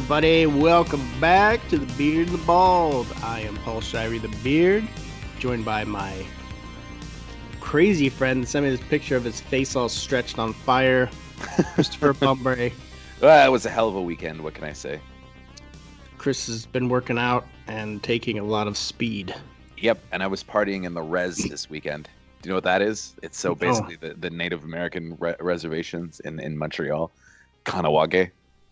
everybody? Welcome back to The Beard and the Bald. I am Paul Shirey the Beard, joined by my crazy friend. Sent me this picture of his face all stretched on fire, Christopher Bumbury. Well, it was a hell of a weekend. What can I say? Chris has been working out and taking a lot of speed. Yep, and I was partying in the res this weekend. Do you know what that is? It's so basically the Native American reservations in Montreal, Kanawage.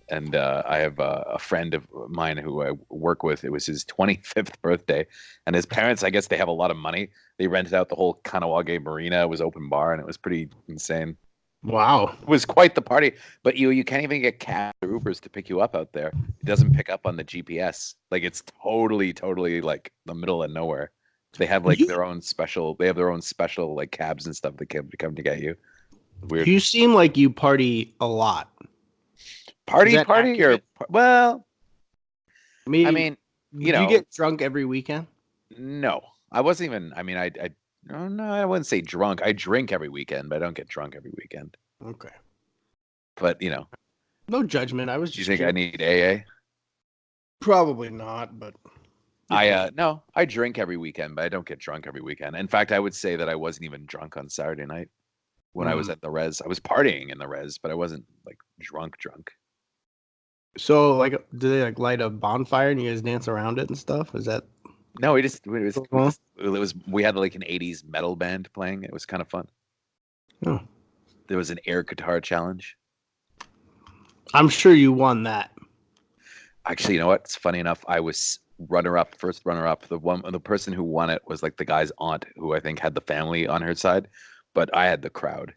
And I have a friend of mine who I work with. It was his 25th birthday, and his parents, I guess they have a lot of money. They rented out the whole Kanawage Marina. It was open bar, and it was pretty insane. Wow. It was quite the party. But you can't even get cabs or Ubers to pick you up out there. It doesn't pick up on the GPS. Like, it's totally like the middle of nowhere. They have like their own special. They have their own special like cabs and stuff that come to get you. Weird. You seem like you party a lot. Party or well, I mean, you do know, you get drunk every weekend? No, I wasn't even. I mean, I no, I wouldn't say drunk. I drink every weekend, but I don't get drunk every weekend. Okay. But no judgment. I was. Do you think I need AA? Probably not, but no, I drink every weekend, but I don't get drunk every weekend. In fact, I would say that I wasn't even drunk on Saturday night when I was at the res. I was partying in the res, but I wasn't like drunk. So, like, do they like light a bonfire and you guys dance around it and stuff? Is that? No, we had like an 80s metal band playing. It was kind of fun. Oh. There was an air guitar challenge. I'm sure you won that. Actually, you know what? It's funny enough. I was first runner up. The person who won it was like the guy's aunt, who I think had the family on her side, but I had the crowd.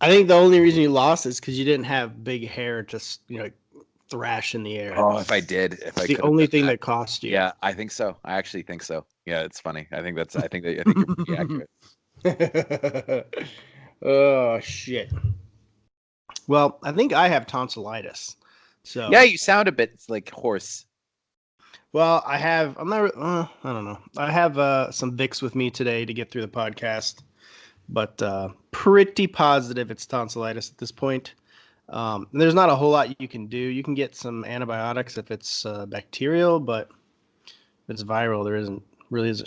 I think the only reason you lost is because you didn't have big hair to thrash in the air. Oh, if I did, it's the only thing that cost you. Yeah, I think so. I actually think so. Yeah, it's funny. I think you're pretty accurate. Oh shit. Well, I think I have tonsillitis. So yeah, you sound a bit like hoarse. Well, I don't know. I have some Vicks with me today to get through the podcast. But pretty positive it's tonsillitis at this point. There's not a whole lot you can do. You can get some antibiotics if it's bacterial, but if it's viral, there isn't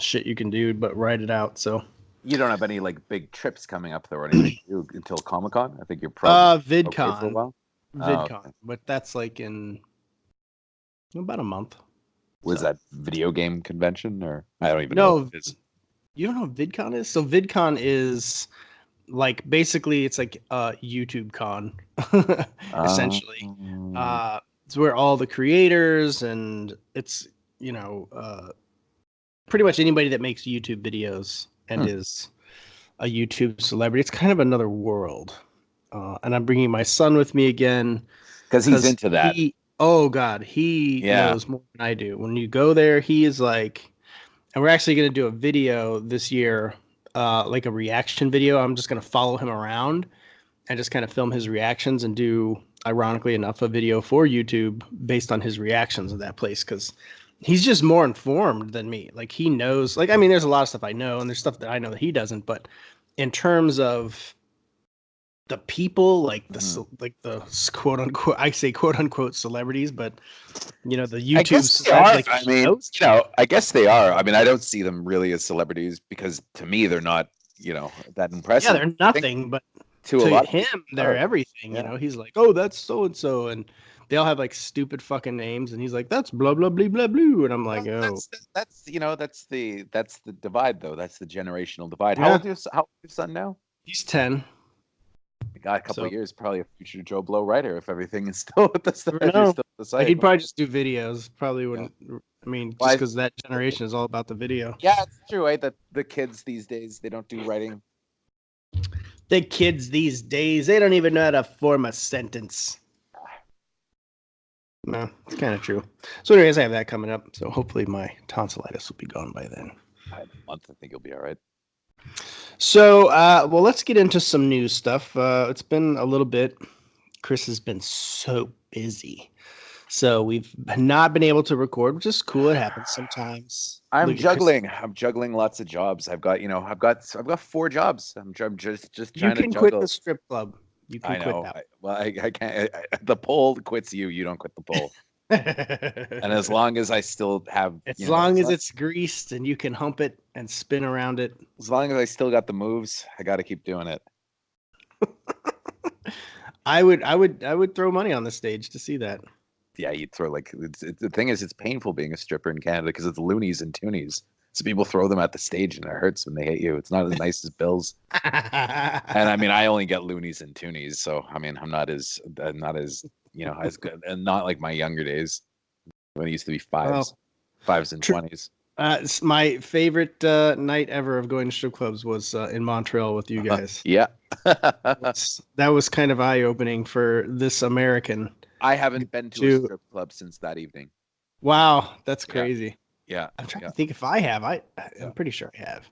shit you can do but ride it out. So you don't have any like big trips coming up there or anything until Comic-Con? I think you're probably VidCon. Okay for a while. VidCon, okay. But that's like in about a month. Was that video game convention or I don't even know what it is. You don't know what VidCon is? So VidCon is like basically it's like YouTube con essentially. It's where all the creators and it's pretty much anybody that makes YouTube videos and is a YouTube celebrity. It's kind of another world. And I'm bringing my son with me again because he's into that. He knows more than I do. When you go there, he is like. And we're actually going to do a video this year, like a reaction video. I'm just going to follow him around and just kind of film his reactions and do, ironically enough, a video for YouTube based on his reactions of that place because he's just more informed than me. Like he knows, like, I mean, there's a lot of stuff I know and there's stuff that I know that he doesn't. But in terms of the people, like the quote unquote, I say quote unquote celebrities, but the YouTube. I guess they are. I mean, I don't see them really as celebrities because to me they're not, that impressive. Yeah, they're nothing, but to him, they're everything. He's like, oh, that's so and so, and they all have like stupid fucking names, and he's like, that's blah blah blah blah blah, and I'm like, that's the divide though. That's the generational divide. How old is your son now? He's 10. God, a couple of years, probably a future JoBlo writer if everything is still at the site. He'd probably just do videos. Probably wouldn't. Yeah. I mean, just because that generation is all about the video. Yeah, it's true, right? That the kids these days, they don't do writing. The kids these days, they don't even know how to form a sentence. No, it's kind of true. So anyways, I have that coming up. So hopefully my tonsillitis will be gone by then. I have a month. I think you'll be all right. So, well, let's get into some news stuff. It's been a little bit. Chris has been so busy. So we've not been able to record, which is cool. It happens sometimes. I'm juggling lots of jobs. I've got 4 jobs. I'm just trying to juggle. You can quit the strip club. You can I quit know. that. I can't. The pole quits you. You don't quit the pole. And as long as I still have, As long as it's greased and you can hump it and spin around it. as long as I still got the moves, I got to keep doing it. I would throw money on the stage to see that. Yeah, you'd throw the thing is, it's painful being a stripper in Canada because it's loonies and toonies. So people throw them at the stage and it hurts when they hit you. It's not as nice as bills. And I mean, I only get loonies and toonies, so I mean, I'm not as as good, and not like my younger days when it used to be fives, Well, fives and 20s. My favorite night ever of going to strip clubs was in Montreal with you guys. Yeah. That was kind of eye-opening for this American. I haven't been to a strip club since that evening. Wow, that's Yeah. crazy. Yeah. I'm trying to think if I have. I'm pretty sure I have.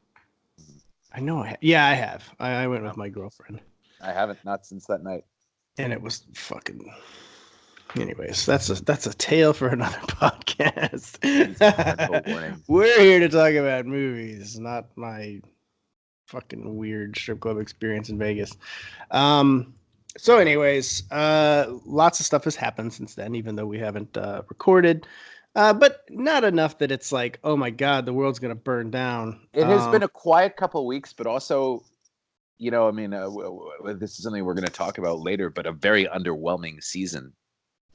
Mhm. I know I have. Yeah, I have. I went with my girlfriend. I haven't, not since that night. And it was fucking. Anyways, that's a tale for another podcast. We're here to talk about movies, not my fucking weird strip club experience in Vegas. So anyways, lots of stuff has happened since then, even though we haven't recorded. But not enough that it's like, oh my God, the world's gonna burn down. It has been a quiet couple of weeks, but also, I mean, this is something we're going to talk about later, but a very underwhelming season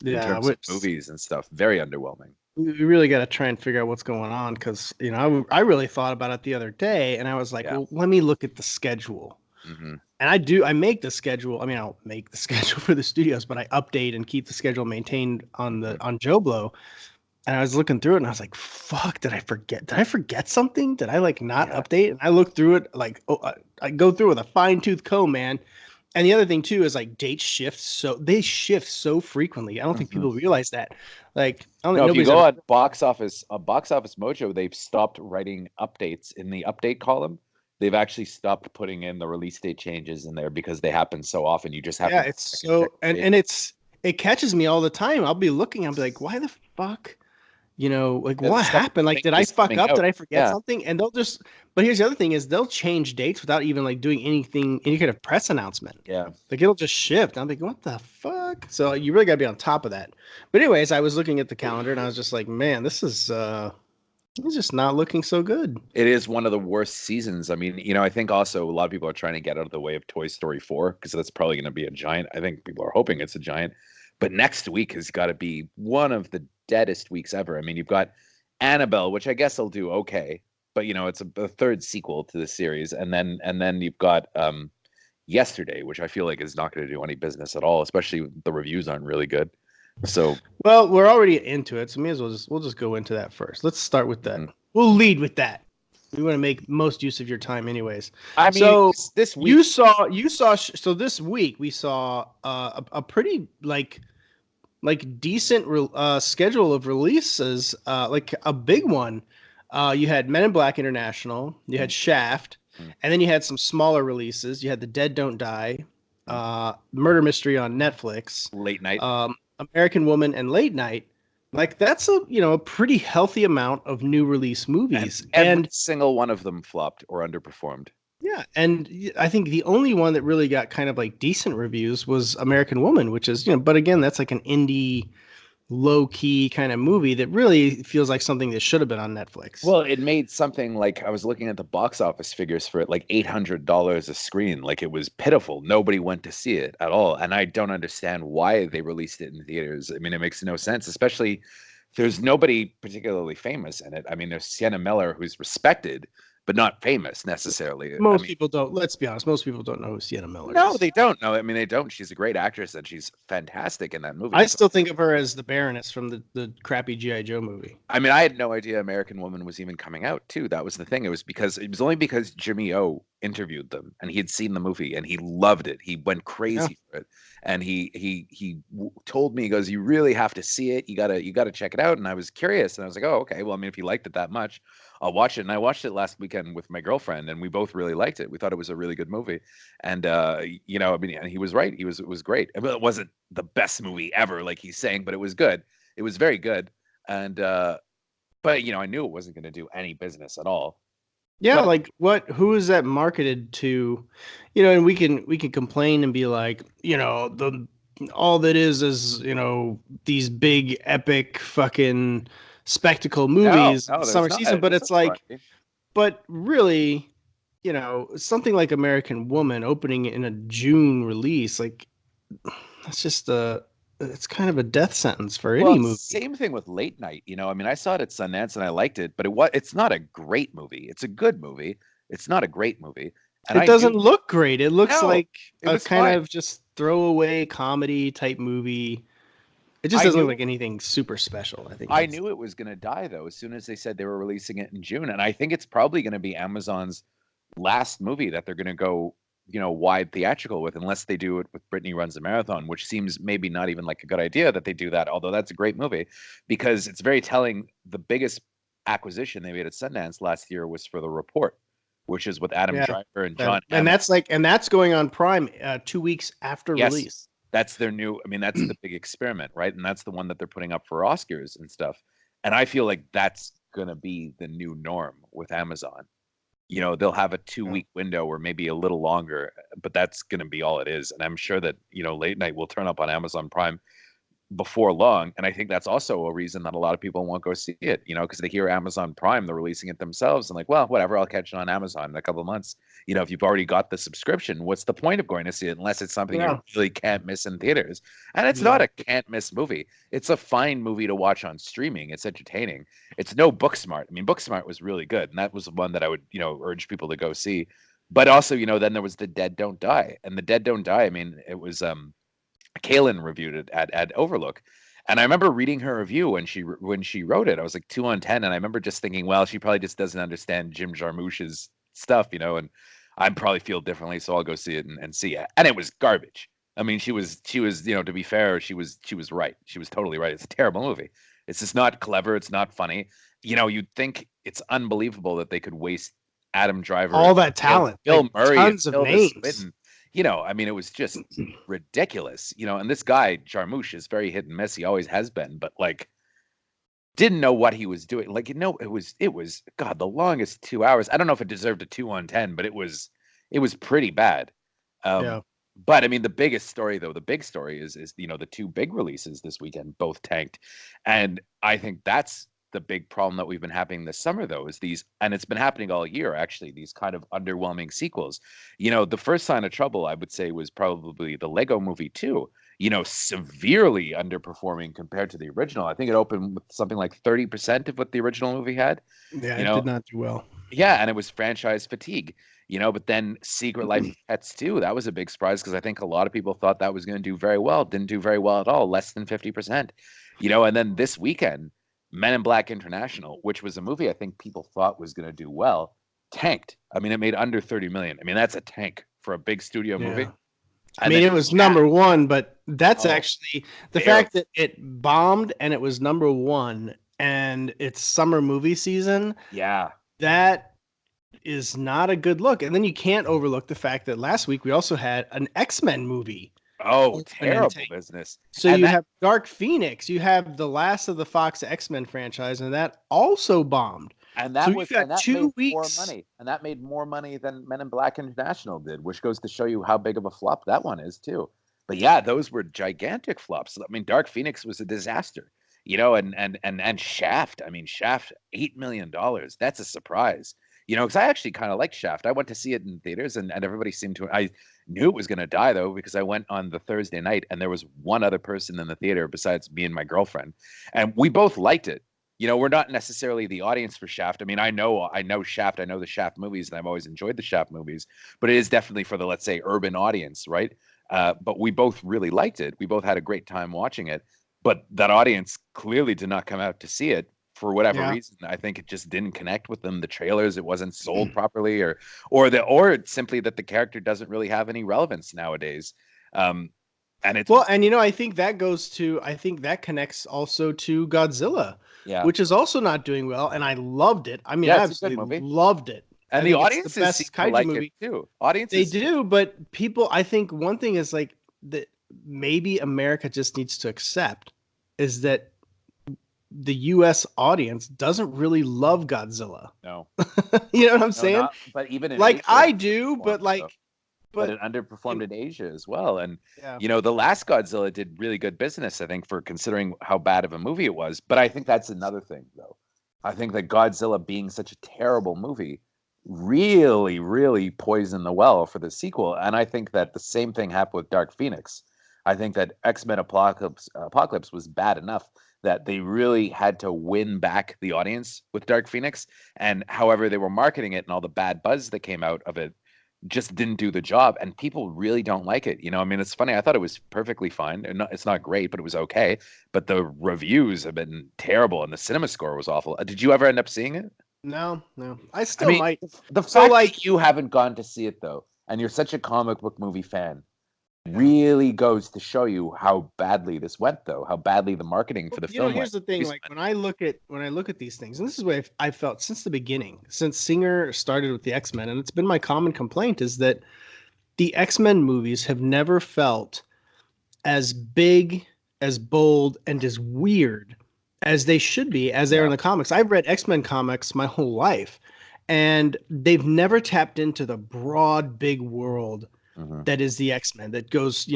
in terms of movies and stuff. Very underwhelming. We really got to try and figure out what's going on because I really thought about it the other day, and I was like, well, let me look at the schedule. Mm-hmm. And I make the schedule. I mean, I don't make the schedule for the studios, but I update and keep the schedule maintained on JoBlo. And I was looking through it and I was like, fuck, did I forget? Did I forget something? Did I not update? And I looked through it like, I go through with a fine tooth comb, man. And the other thing too is like dates shift. So they shift so frequently. I don't think people realize that. Like, I don't think if you go on Box Office Mojo, they've stopped writing updates in the update column. They've actually stopped putting in the release date changes in there because they happen so often. You just have to it's so and it catches me all the time. I'll be looking, I'll be like, why the fuck? Like what happened? Like, did I fuck up? Did I forget something? And but here's the other thing is they'll change dates without even like doing any kind of press announcement. Yeah. Like it'll just shift. I'm like, what the fuck? So you really gotta be on top of that. But anyways, I was looking at the calendar and I was just like, man, this is it's just not looking so good. It is one of the worst seasons. I mean, I think also a lot of people are trying to get out of the way of Toy Story 4 because that's probably going to be a giant. I think people are hoping it's a giant. But next week has got to be one of the deadest weeks ever. I mean, you've got Annabelle, which I guess will do okay, but it's a third sequel to the series, and then you've got Yesterday, which I feel like is not going to do any business at all, especially the reviews aren't really good. So, well, we're already into it, so we'll just go into that first. Let's start with that. Mm-hmm. We'll lead with that. We want to make most use of your time, anyways. I mean, so this week you saw. So this week we saw a pretty like decent schedule of releases. Like a big one. You had Men in Black International. You had Shaft, and then you had some smaller releases. You had The Dead Don't Die, Murder Mystery on Netflix, Late Night. American Woman and Late Night. Like that's a pretty healthy amount of new release movies, and every single one of them flopped or underperformed. Yeah, and I think the only one that really got kind of like decent reviews was American Woman, which is but again that's like an indie, low key kind of movie that really feels like something that should have been on Netflix. Well, it made something like I was looking at the box office figures for it, like $800 a screen. Like it was pitiful. Nobody went to see it at all, and I don't understand why they released it in theaters. I mean, it makes no sense, especially there's nobody particularly famous in it. I mean, there's Sienna Miller, who's respected, but not famous necessarily. Most people don't. Let's be honest. Most people don't know who Sienna Miller is. No, they don't know. I mean, they don't. She's a great actress, and she's fantastic in that movie. I still think of her as the Baroness from the crappy G.I. Joe movie. I mean, I had no idea American Woman was even coming out, too. That was the thing. It was only because Jimmy O interviewed them, and he had seen the movie, and he loved it. He went crazy for it, and he told me, he goes, "You really have to see it. You gotta check it out." And I was curious, and I was like, "Oh, okay. Well, I mean, if you liked it that much, I'll watch it." And I watched it last weekend with my girlfriend, and we both really liked it. We thought it was a really good movie. And I mean, and he was right. It was great. I mean, it wasn't the best movie ever, like he's saying, but it was good. It was very good. And but I knew it wasn't going to do any business at all. Yeah, like who is that marketed to? And we can complain and be like, the all that is, these big epic fucking spectacle No, movies in no, the there's summer not. season, but There's it's no like, variety. but really, something like American Woman opening in a June release, like that's just it's kind of a death sentence for Well, any movie. same thing with Late Night. I mean, I saw it at Sundance and I liked it, but it's not a great movie. It's a good movie. It's not a great movie. And It I doesn't knew, look great. It looks no, like it a was kind fine. of just throwaway comedy type movie. It just I doesn't look knew like anything super special. I think I that's knew it was going to die though as soon as they said they were releasing it in June, and I think it's probably going to be Amazon's last movie that they're going to go, wide theatrical with, unless they do it with Brittany Runs a Marathon, which seems maybe not even like a good idea that they do that. Although that's a great movie, because it's very telling. The biggest acquisition they made at Sundance last year was for The Report, which is with Adam yeah. Driver and That, John and Hamm. that's going on Prime 2 weeks after Yes, release. that's their new. I mean, that's the big experiment, right? And that's the one that they're putting up for Oscars and stuff. And I feel like that's gonna be the new norm with Amazon. They'll have a 2 week window or maybe a little longer, but that's gonna be all it is. And I'm sure that Late Night will turn up on Amazon Prime before long. And I think that's also a reason that a lot of people won't go see it, because they hear Amazon Prime, they're releasing it themselves and like, well, whatever, I'll catch it on Amazon in a couple of months. If you've already got the subscription, what's the point of going to see it unless it's something you Yeah. really can't miss in theaters? And it's not a Exactly. can't miss movie. It's a fine movie to watch on streaming. It's entertaining. It's no Booksmart. I mean, Booksmart was really good. And that was the one that I would, urge people to go see. But also, then there was The Dead Don't Die. And The Dead Don't Die, I mean, it was Kaylin reviewed it at Overlook, and I remember reading her review when she wrote it. I was like 2 on 10, and I remember just thinking, well, she probably just doesn't understand Jim Jarmusch's stuff, and I probably feel differently, so I'll go see it and see it. And it was garbage. I mean, she was to be fair, she was right. She was totally right. It's a terrible movie. It's just not clever. It's not funny. You'd think it's unbelievable that they could waste Adam Driver All and that talent, like Bill Murray and tons of Tilda names. Swinton. I mean, it was just ridiculous, and this guy Jarmusch is very hit and miss. He always has been, but like didn't know what he was doing. Like, it was God, the longest 2 hours. I don't know if it deserved a 2 on 10, but it was pretty bad. Um, Yeah. but I mean, the biggest story though, the big story is the two big releases this weekend both tanked, and I think that's the big problem that we've been having this summer though is these, and it's been happening all year actually, these kind of underwhelming sequels. The first sign of trouble I would say was probably the Lego Movie 2, severely underperforming compared to the original. I think it opened with something like 30% of what the original movie had. Yeah, You it know, did not do well. yeah, and it was franchise fatigue. But then Secret Life of Pets 2, that was a big surprise because I think a lot of people thought that was going to do very well. Didn't do very well at all, less than 50%. And then this weekend, Men in Black International, which was a movie I think people thought was going to do well, tanked. I mean, it made under 30 million. I mean, that's a tank for a big studio movie. Yeah. I And mean, then it was Shaft. number one, but that's Oh, actually the barely. fact that it bombed and it was number one and it's summer movie season. Yeah. That is not a good look. And then you can't overlook the fact that last week we also had an X-Men movie Oh, open and terrible take. business. So And you that have Dark Phoenix, you have the last of the Fox X-Men franchise, and that also bombed. And So that you've was got and that made two more weeks. money. And that made more money than Men in Black International did, which goes to show you how big of a flop that one is too. But yeah, those were gigantic flops. I mean, Dark Phoenix was a disaster. And Shaft, I mean, Shaft, $8 million. That's a surprise. Because I actually kind of like Shaft. I went to see it in theaters and everybody seemed to. I knew it was going to die though, because I went on the Thursday night and there was one other person in the theater besides me and my girlfriend. And we both liked it. We're not necessarily the audience for Shaft. I mean, I know Shaft, I know the Shaft movies, and I've always enjoyed the Shaft movies, but it is definitely for the, let's say, urban audience, right? But we both really liked it. We both had a great time watching it, but that audience clearly did not come out to see it for whatever Yeah. reason. I think it just didn't connect with them. The trailers, it wasn't sold properly, or simply that the character doesn't really have any relevance nowadays. Um, and it's Well, and I think I think that connects also to Godzilla, yeah, which is also not doing well. And I loved it. I mean, yeah, I it's a good absolutely movie. loved it. I And the think it's the audiences seem best to kaiju like it movie. too. They Audiences, do, but people, I think one thing is like that maybe America just needs to accept is that the U.S. audience doesn't really love Godzilla. No. You know what I'm No, saying? not. But even in Like Asia, I it do, but underperformed, like, but but it underperformed in Asia as well. And yeah, the last Godzilla did really good business, I think, for considering how bad of a movie it was. But I think that's another thing, though. I think that Godzilla being such a terrible movie really, really poisoned the well for the sequel. And I think that the same thing happened with Dark Phoenix. I think that X-Men Apocalypse was bad enough that they really had to win back the audience with Dark Phoenix. And however they were marketing it and all the bad buzz that came out of it just didn't do the job, and people really don't like it. I mean, it's funny. I thought it was perfectly fine. And it's not great, but it was okay. But the reviews have been terrible, and the cinema score was awful. Did you ever end up seeing it? no, I I still mean, might. the So fact like, that you haven't gone to see it though, and you're such a comic book movie fan, yeah. really goes to show you how badly this went, though. How badly the marketing for the film went. Here's the thing. Like when I look at these things, and this is what I've felt since the beginning, since Singer started with the X-Men, and it's been my common complaint is that the X-Men movies have never felt as big, as bold, and as weird as they should be, as they are in the comics. I've read X-Men comics my whole life, and they've never tapped into the broad, big world that is the X-Men that goes,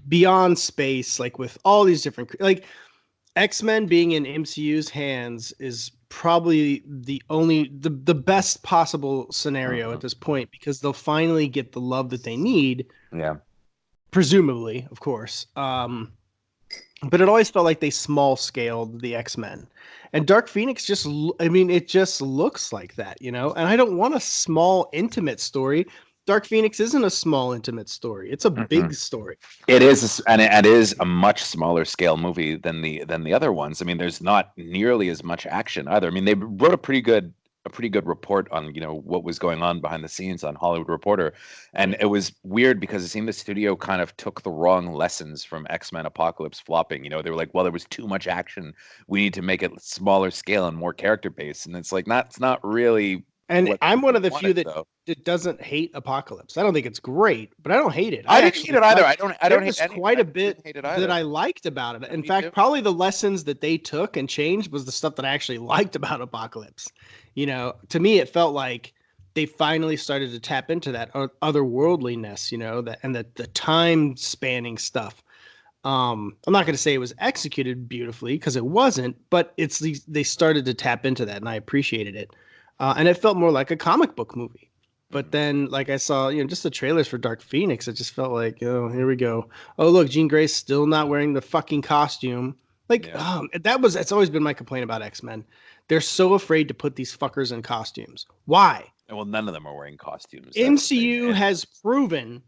beyond space, like with all these different, like X-Men being in MCU's hands is probably the best possible scenario at this point because they'll finally get the love that they need. Yeah. Presumably, of course. But it always felt like they small scaled the X-Men. And Dark Phoenix it just looks like that, And I don't want a small, intimate story. Dark Phoenix isn't a small, intimate story. It's a big story. It is, and it is a much smaller scale movie than the other ones. I mean, there's not nearly as much action either. I mean, they wrote a pretty good report on what was going on behind the scenes on Hollywood Reporter, and it was weird because it seemed the studio kind of took the wrong lessons from X-Men Apocalypse flopping. They were like, well, there was too much action. We need to make it smaller scale and more character based, and it's like it's not really. And What I'm one of the wanted, few that doesn't hate Apocalypse. I don't think it's great, but I don't hate it. I didn't hate it either. I don't hate any. Quite a bit hate it that I liked about it. In fact, too. probably the lessons that they took and changed was the stuff that I actually liked about Apocalypse. To me, it felt like they finally started to tap into that otherworldliness, and the time spanning stuff. I'm not going to say it was executed beautifully because it wasn't, but they started to tap into that, and I appreciated it. And it felt more like a comic book movie. But then, like I saw, just the trailers for Dark Phoenix, it just felt like, oh, here we go. Oh, look, Jean Grey's still not wearing the fucking costume. That's always been my complaint about X-Men. They're so afraid to put these fuckers in costumes. Why? Well, none of them are wearing costumes. MCU has proven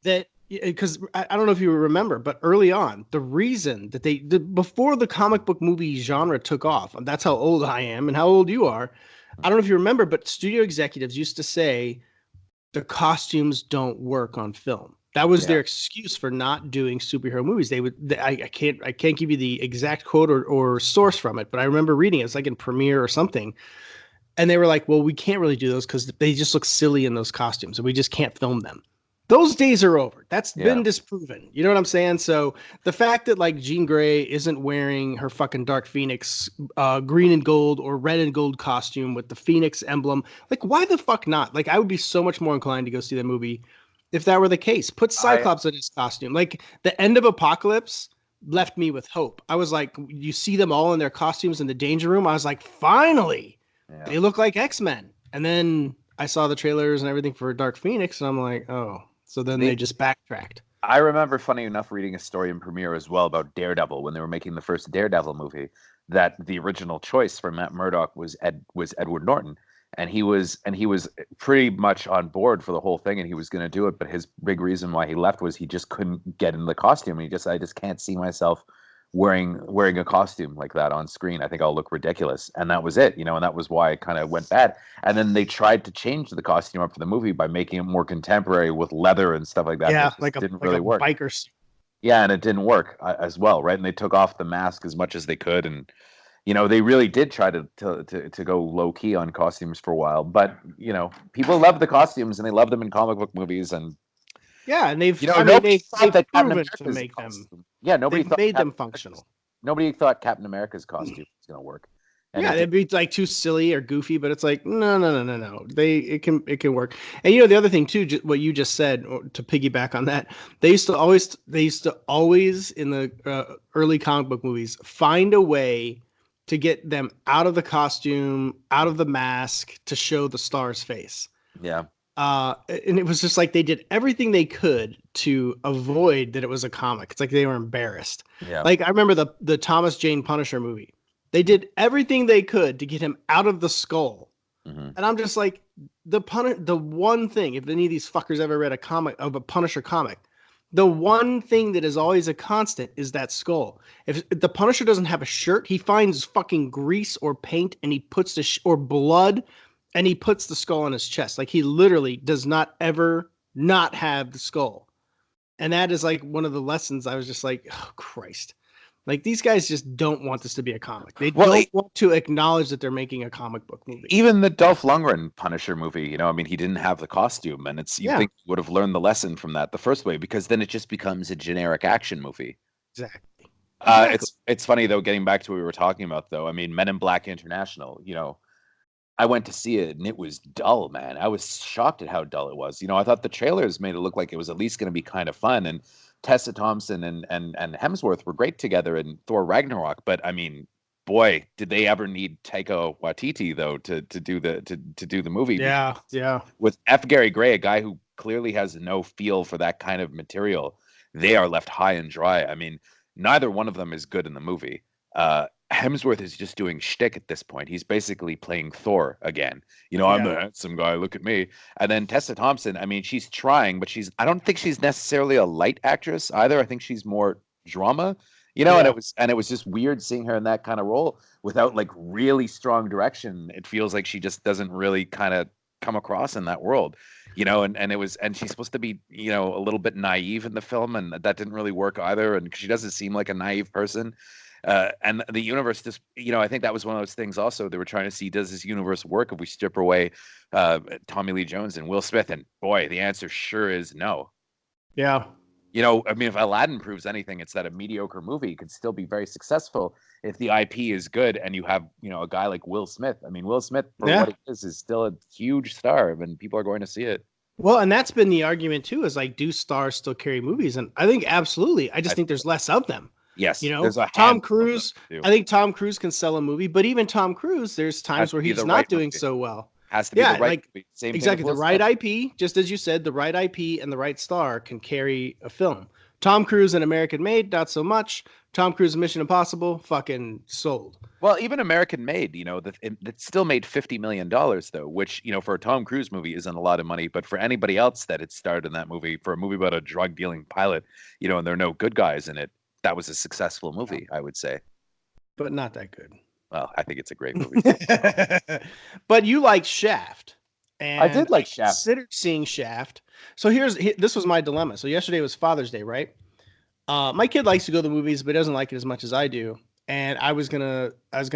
that, because I don't know if you remember, but early on, the reason that before the comic book movie genre took off, that's how old I am and how old you are. I don't know if you remember, but studio executives used to say the costumes don't work on film. That was their excuse for not doing superhero movies. I can't give you the exact quote or source from it, but I remember reading it. It's like in Premiere or something. And they were like, well, we can't really do those because they just look silly in those costumes and we just can't film them. Those days are over. That's been disproven. You know what I'm saying? So the fact that like Jean Grey isn't wearing her fucking Dark Phoenix green and gold or red and gold costume with the Phoenix emblem, like why the fuck not? Like I would be so much more inclined to go see that movie if that were the case. Put Cyclops in his costume. Like the end of Apocalypse left me with hope. I was like, you see them all in their costumes in the Danger Room. I was like, finally, they look like X-Men. And then I saw the trailers and everything for Dark Phoenix, and I'm like, oh. So then they just backtracked. I remember, funny enough, reading a story in Premiere as well about Daredevil when they were making the first Daredevil movie. That the original choice for Matt Murdock was Edward Norton, and he was pretty much on board for the whole thing, and he was going to do it. But his big reason why he left was he just couldn't get in the costume. I just can't see myself wearing a costume like that on screen. I think I'll look ridiculous. And that was it, and that was why it kind of went bad. And then they tried to change the costume up for the movie by making it more contemporary with leather and stuff like that. Yeah, it didn't really work. Biker suit. Yeah, and it didn't work as well, right? And they took off the mask as much as they could, and they really did try to go low key on costumes for a while. But people love the costumes and they love them in comic book movies, and yeah, and they've nobody thought that proven to make them. Yeah, nobody they've made them functional. Nobody thought Captain America's costume was going to work. And yeah, it'd be like too silly or goofy, but it's like no. It can work. And the other thing too, what you just said, to piggyback on that, they used to always in the early comic book movies find a way to get them out of the costume, out of the mask, to show the star's face. Yeah. And it was just like they did everything they could to avoid that it was a comic. It's like they were embarrassed. Yeah. Like I remember the Thomas Jane Punisher movie. They did everything they could to get him out of the skull. Mm-hmm. And I'm just like, the one thing, if any of these fuckers ever read a Punisher comic, the one thing that is always a constant is that skull. If the Punisher doesn't have a shirt, he finds fucking grease or paint and he puts or blood and he puts the skull on his chest. Like he literally does not ever not have the skull. And that is like one of the lessons. I was just like, oh Christ. Like these guys just don't want this to be a comic. They don't want to acknowledge that they're making a comic book movie. Even the Dolph Lundgren Punisher movie, I mean, he didn't have the costume, and you think he would have learned the lesson from that the first way, because then it just becomes a generic action movie. Exactly. It's funny though, getting back to what we were talking about though. I mean, Men in Black International, I went to see it and it was dull, man. I was shocked at how dull it was. I thought the trailers made it look like it was at least going to be kind of fun, and Tessa Thompson and Hemsworth were great together in Thor Ragnarok, but I mean, boy, did they ever need Taika Waititi though to do the movie? Yeah. With F. Gary Gray, a guy who clearly has no feel for that kind of material, they are left high and dry. I mean, neither one of them is good in the movie. Hemsworth is just doing shtick at this point. He's basically playing Thor again. I'm the handsome guy, look at me. And then Tessa Thompson, I mean, she's trying, but I don't think she's necessarily a light actress either. I think she's more drama, and it was just weird seeing her in that kind of role without like really strong direction. It feels like she just doesn't really kind of come across in that world, and she's supposed to be, a little bit naive in the film, and that didn't really work either. And she doesn't seem like a naive person. And the universe just, I think that was one of those things also they were trying to see, does this universe work if we strip away Tommy Lee Jones and Will Smith? And boy, the answer sure is no. Yeah. I mean, if Aladdin proves anything, it's that a mediocre movie could still be very successful if the IP is good and you have, a guy like Will Smith. I mean, Will Smith, for what it is still a huge star and people are going to see it. Well, and that's been the argument too, is like, do stars still carry movies? And I think absolutely. I think there's less of them. Yes, Tom Cruise. I think Tom Cruise can sell a movie, but even Tom Cruise, there's times where he's not doing so well. Has to be the right movie. Same exactly, the right IP, just as you said, the right IP and the right star can carry a film. Tom Cruise in American Made, not so much. Tom Cruise in Mission Impossible, fucking sold. Well, even American Made, it still made $50 million though, which, for a Tom Cruise movie isn't a lot of money, but for anybody else that had starred in that movie, for a movie about a drug dealing pilot, and there are no good guys in it, that was a successful movie, I would say. But not that good. Well, I think it's a great movie. But you like Shaft. And I did like Shaft. Considered seeing Shaft. So this was my dilemma. So yesterday was Father's Day, right? My kid likes to go to the movies, but doesn't like it as much as I do. And I was gonna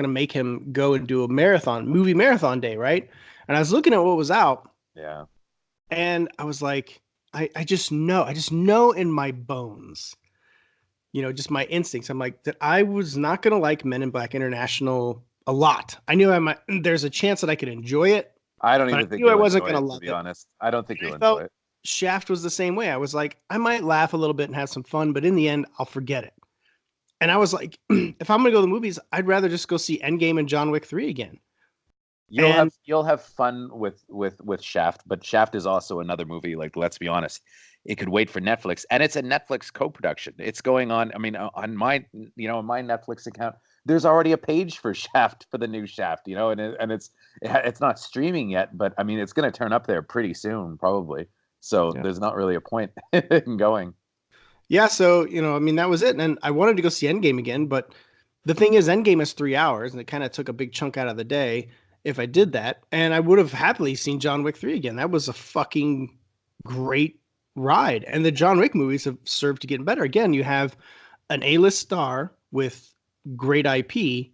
make him go and do a movie marathon day, right? And I was looking at what was out. Yeah. And I was like, I just know in my bones, just my instincts. I'm like, that I was not going to like Men in Black International a lot. I knew there's a chance that I could enjoy it. I don't even think I wasn't going to love it. To be honest, I don't think you'll enjoy it. Shaft was the same way. I was like, I might laugh a little bit and have some fun, but in the end, I'll forget it. And I was like, if I'm going to go to the movies, I'd rather just go see Endgame and John Wick 3 again. You'll have fun with Shaft, but Shaft is also another movie. Like, let's be honest, it could wait for Netflix, and it's a Netflix co-production. It's going on. I mean, on my Netflix account, there's already a page for Shaft, for the new Shaft. And it's not streaming yet, but I mean, it's going to turn up there pretty soon, probably. So there's not really a point in going. Yeah. So I mean, that was it, and I wanted to go see Endgame again, but the thing is, Endgame is 3 hours, and it kind of took a big chunk out of the day if I did that, and I would have happily seen John Wick 3 again. That was a fucking great ride. And the John Wick movies have served to get better. Again, you have an A-list star with great IP,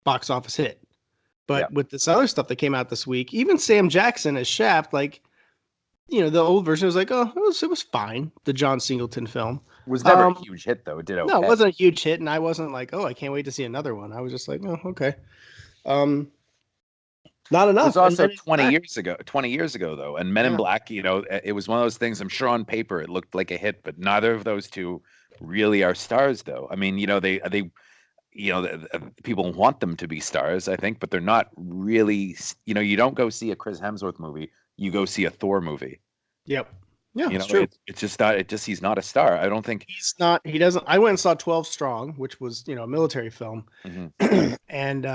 box office hit. But with this other stuff that came out this week, even Sam Jackson as Shaft, like, the old version was like, oh, it was fine, the John Singleton film. It was never a huge hit, though. It did okay. No, it wasn't a huge hit, and I wasn't like, oh, I can't wait to see another one. I was just like, oh, okay. Not enough. It was also 20 years ago. 20 years ago, though, and Men in Black. You know, it was one of those things. I'm sure on paper it looked like a hit, but neither of those two really are stars, though. I mean, you know, they you know, people want them to be stars, I think, but they're not really. You know, you don't go see a Chris Hemsworth movie. You go see a Thor movie. Yep. Yeah, you know, true. It's just not. It just he's not a star. I don't think he's not. He doesn't. I went and saw 12 Strong, which was a military film, and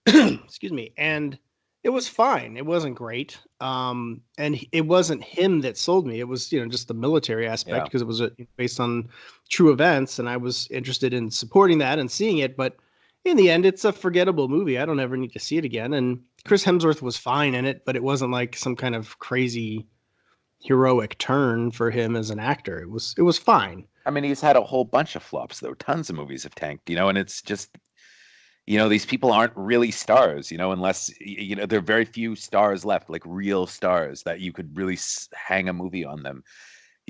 excuse me, and it was fine. It wasn't great, and it wasn't him that sold me. It was just the military aspect because it was based on true events, and I was interested in supporting that and seeing it. But in the end, it's a forgettable movie. I don't ever need to see it again. And Chris Hemsworth was fine in it, but it wasn't like some kind of crazy heroic turn for him as an actor. It was fine. I mean, he's had a whole bunch of flops, though. Tons of movies have tanked, and it's just, these people aren't really stars, unless, there are very few stars left, like real stars that you could really hang a movie on them.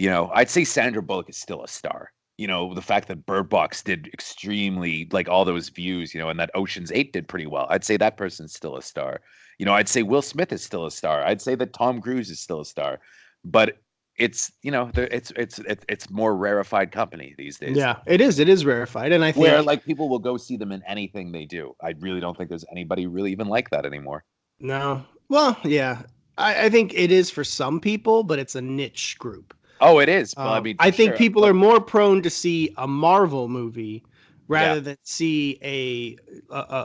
I'd say Sandra Bullock is still a star. The fact that Bird Box did extremely, like, all those views, and that Ocean's 8 did pretty well. I'd say that person's still a star. I'd say Will Smith is still a star. I'd say that Tom Cruise is still a star. But it's it's more rarefied company these days. Yeah, it is rarefied, and I think where like people will go see them in anything they do. I really don't think there's anybody really even like that anymore. No, well, yeah, I think it is for some people, but it's a niche group. Oh, it is. Well, I mean, I think people are more prone to see a Marvel movie rather than see a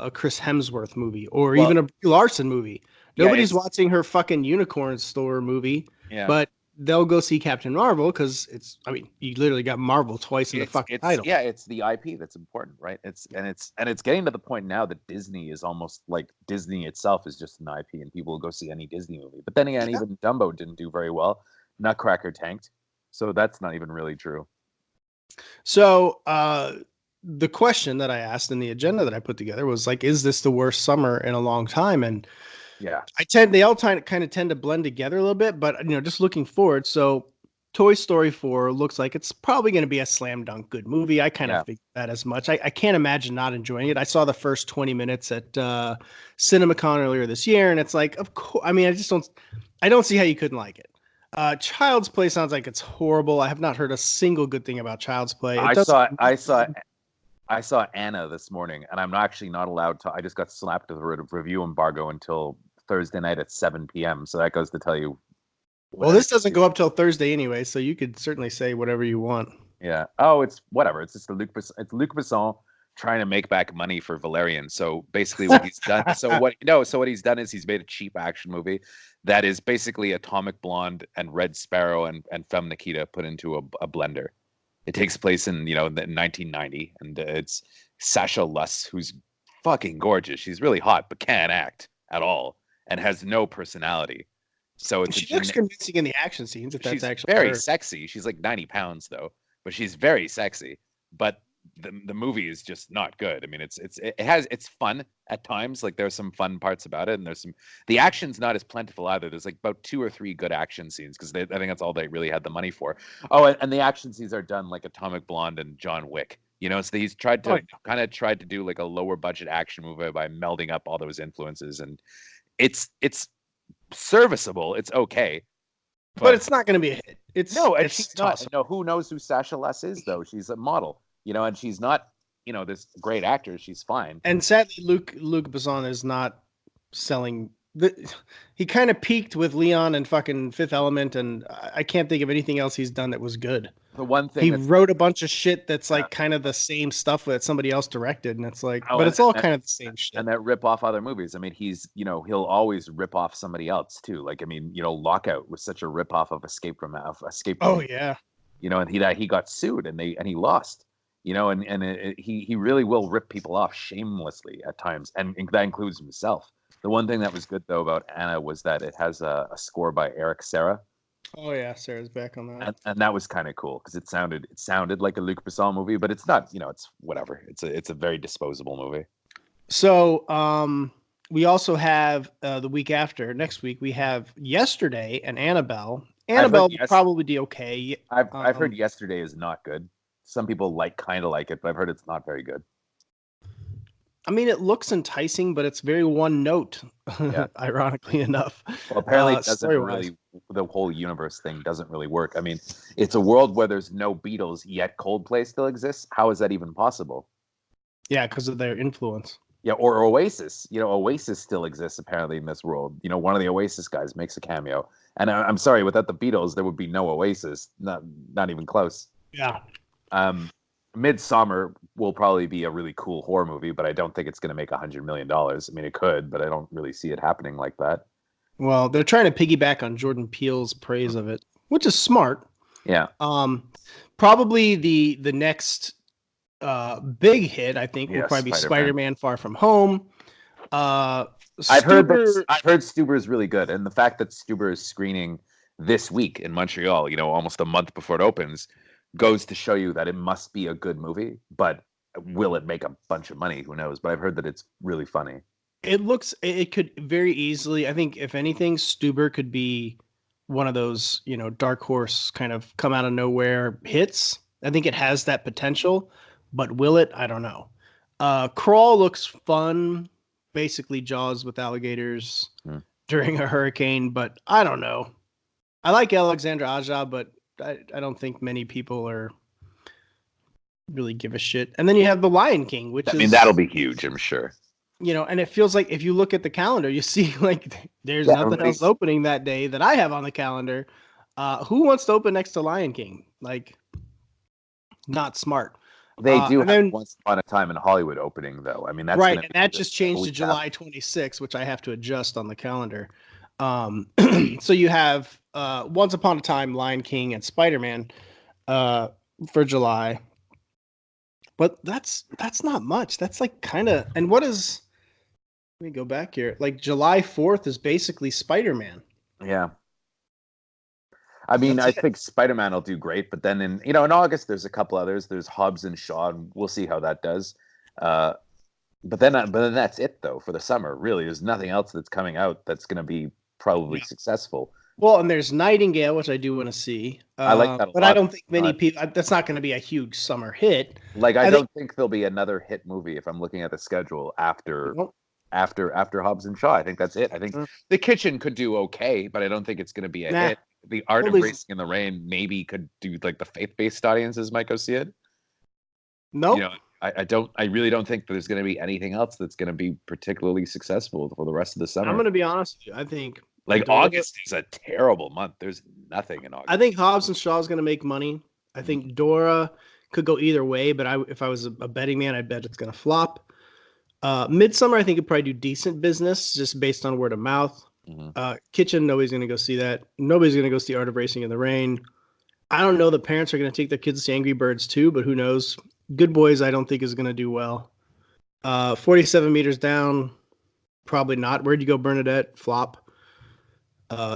Chris Hemsworth movie or even a Brie Larson movie. Nobody's watching her fucking Unicorn Store movie, but they'll go see Captain Marvel because you literally got Marvel twice in the fucking title. Yeah, it's the IP that's important, right? It's getting to the point now that Disney is almost like Disney itself is just an IP, and people will go see any Disney movie. But then again, even Dumbo didn't do very well. Nutcracker tanked, so that's not even really true. So the question that I asked in the agenda that I put together was like, is this the worst summer in a long time? And yeah, they all kind of tend to blend together a little bit, but just looking forward. So Toy Story 4 looks like it's probably going to be a slam dunk good movie. I kind of think that as much. I can't imagine not enjoying it. I saw the first 20 minutes at CinemaCon earlier this year, and it's like, of course. I mean, I don't see how you couldn't like it. Child's Play sounds like it's horrible. I have not heard a single good thing about Child's Play. I saw Anna this morning, and I'm actually not allowed to. I just got slapped with a review embargo until Thursday night at 7 p.m. So that goes to tell you. Well, this doesn't go up till Thursday anyway, so you could certainly say whatever you want. Yeah. Oh, it's whatever. It's just Luc Besson trying to make back money for Valerian. So basically, what he's done. What he's done is he's made a cheap action movie that is basically Atomic Blonde and Red Sparrow and Femme Nikita put into a blender. It takes place in 1990, and it's Sasha Luss, who's fucking gorgeous. She's really hot, but can't act at all, and has no personality. So she looks convincing in the action scenes. If that's actually very sexy. She's like 90 pounds though, but she's very sexy. But the movie is just not good. I mean, it's fun at times. Like there's some fun parts about it, and the action's not as plentiful either. There's like about 2 or 3 good action scenes because I think that's all they really had the money for. Oh, and the action scenes are done like Atomic Blonde and John Wick. So he's tried to do like a lower budget action movie by melding up all those influences, and it's serviceable. It's okay, but it's not going to be a hit. She's not. Who knows who Sasha Luss is though? She's a model, and she's not, this great actor. She's fine. And sadly, Luc Besson is not selling. He kind of peaked with Leon and fucking Fifth Element, and I can't think of anything else he's done that was good. The one thing he wrote a bunch of shit that's like kind of the same stuff that somebody else directed, and it's like, but it's all kind of the same shit. And that rip off other movies. I mean, he's he'll always rip off somebody else too. Like, I mean, Lockout was such a rip off of Escape Room. Oh yeah. And he got sued and he lost. He really will rip people off shamelessly at times, and that includes himself. The one thing that was good though about Anna was that it has a score by Eric Serra. Oh yeah, Sarah's back on that, and that was kind of cool because it sounded like a Luc Besson movie, but it's not. It's whatever. It's a very disposable movie. So we also have the week after next week we have Yesterday and Annabelle. Annabelle will probably be okay. I've heard Yesterday is not good. some people kind of like it, but I've heard it's not very good. I mean, it looks enticing, but it's very one note, Yeah. ironically enough. Well, apparently it doesn't Story-wise. the whole universe thing doesn't really work. I mean, it's a world where there's no Beatles, yet Coldplay still exists. How is that even possible? Yeah, because of their influence. Yeah, or Oasis. Oasis still exists apparently in this world. One of the Oasis guys makes a cameo. And I'm sorry, without the Beatles, there would be no Oasis. Not even close. Yeah. Midsummer will probably be a really cool horror movie, but I don't think it's going to make $100 million. I mean, it could, but I don't really see it happening like that. Well, they're trying to piggyback on Jordan Peele's praise of it, which is smart. Yeah. Probably the next big hit, I think, will probably be Spider-Man Far From Home. I've heard Stuber is really good, and the fact that Stuber is screening this week in Montreal, almost a month before it opens, goes to show you that it must be a good movie. But will it make a bunch of money? Who knows? But I've heard that it's really funny. It could very easily, I think, if anything, Stuber could be one of those, dark horse kind of come out of nowhere hits. I think it has that potential, but will it? I don't know. Crawl looks fun. Basically Jaws with alligators during a hurricane, but I don't know. I like Alexandra Aja, but I don't think many people are really give a shit. And then you have The Lion King, which that'll be huge, I'm sure. And it feels like if you look at the calendar, you see there's nothing else opening that day that I have on the calendar. Who wants to open next to Lion King? Not smart. They do have Once Upon a Time in Hollywood opening, though. I mean, that's right, and that just changed to July 26th, which I have to adjust on the calendar. So you have Once Upon a Time, Lion King, and Spider-Man for July. But that's not much. That's kind of, and what is, let me go back here. July 4th is basically Spider-Man. Yeah. I mean, I think Spider-Man will do great, but then in August there's a couple others. There's Hobbs and Shaw, and we'll see how that does. But then that's it though for the summer. Really, there's nothing else that's coming out that's going to be probably successful. Well, and there's Nightingale, which I do want to see. I like that a but lot. I don't think many people. That's not going to be a huge summer hit. I don't think there'll be another hit movie if I'm looking at the schedule after Hobbs and Shaw. I think that's it. I think The Kitchen could do okay, but I don't think it's going to be a hit. The Art of Racing in the Rain maybe could do the faith-based audiences might go see it. No, I really don't think there's going to be anything else that's going to be particularly successful for the rest of the summer. I'm going to be honest with you. I think August is a terrible month. There's nothing in August. I think Hobbs and Shaw is going to make money. I think Dora could go either way, but if I was a betting man, I bet it's going to flop. Midsummer, I think it'd probably do decent business just based on word of mouth. Kitchen, nobody's going to go see that. Nobody's going to go see Art of Racing in the Rain. I don't know. The parents are going to take their kids to see Angry Birds too, but who knows? Good Boys, I don't think is going to do well. 47 Meters Down, probably not. Where'd you go, Bernadette? Flop.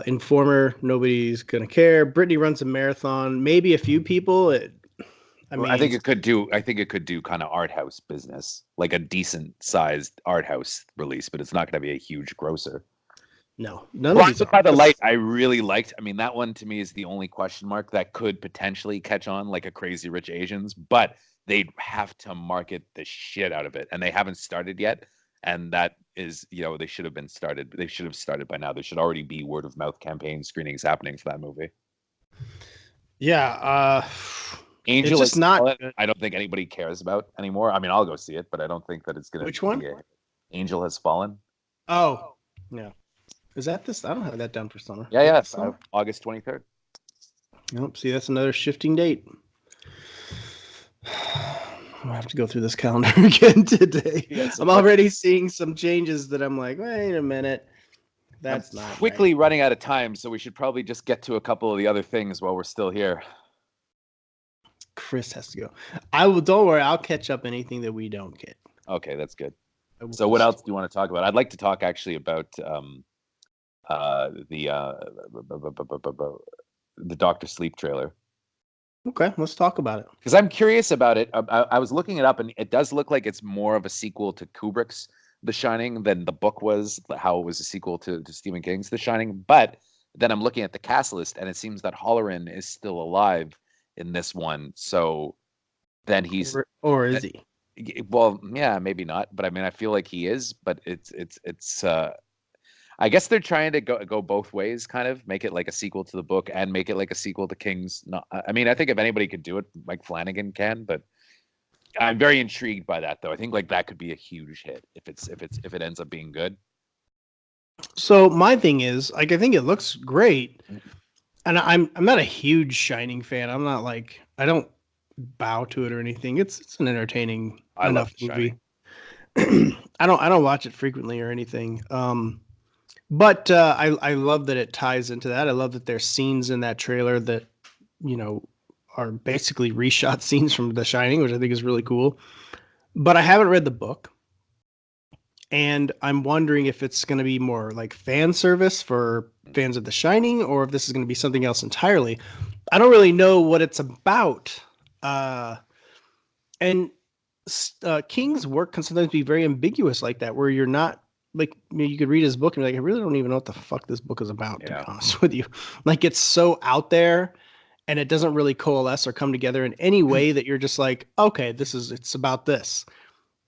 Informer, nobody's going to care. Brittany Runs a Marathon, maybe a few people. I think it could do kind of art house business, like a decent sized art house release, but it's not going to be a huge grosser. No, none of these. By the Light, I really liked. I mean, that one to me is the only question mark that could potentially catch on, like a Crazy Rich Asians, but they'd have to market the shit out of it, and they haven't started yet. And that is, they should have been started. They should have started by now. There should already be word of mouth campaign screenings happening for that movie. Yeah, Angel is not. I don't think anybody cares about anymore. I mean, I'll go see it, but I don't think that it's going to. Which one? Angel Has Fallen. Oh, yeah. Is that this? I don't have that down for summer. Yeah. August 23rd. Nope. See, that's another shifting date. I'll have to go through this calendar again today. I'm already seeing some changes that I'm like, wait a minute. That's not quickly running out of time, so we should probably just get to a couple of the other things while we're still here. Chris has to go. I will. Don't worry. I'll catch up anything that we don't get. Okay, that's good. So what else do you want to talk about? I'd like to talk actually about the Dr. Sleep trailer. Okay, let's talk about it. Because I'm curious about it. I was looking it up, and it does look like it's more of a sequel to Kubrick's The Shining than the book was, how it was a sequel to Stephen King's The Shining. But then I'm looking at the cast list, and it seems that Halloran is still alive in this one. So then he's or is he? Well, yeah, maybe not, but I mean, I feel like he is. But it's. I guess they're trying to go both ways, kind of make it like a sequel to the book and make it like a sequel to King's. Not, I mean, I think if anybody could do it, Mike Flanagan can. But I'm very intrigued by that, though. I think like that could be a huge hit if it ends up being good. So my thing is, like, I think it looks great, and I'm not a huge Shining fan. I'm not like I don't bow to it or anything. It's an entertaining enough movie. I don't watch it frequently or anything. But I love that it ties into that. I love that there's scenes in that trailer that are basically reshot scenes from The Shining, which I think is really cool. But I haven't read the book. And I'm wondering if it's going to be more like fan service for fans of The Shining, or if this is going to be something else entirely. I don't really know what it's about. And King's work can sometimes be very ambiguous like that, where you're not like, you could read his book and be like, I really don't even know what the fuck this book is about, to be honest with you. Like, it's so out there and it doesn't really coalesce or come together in any way that you're just like, okay, it's about this.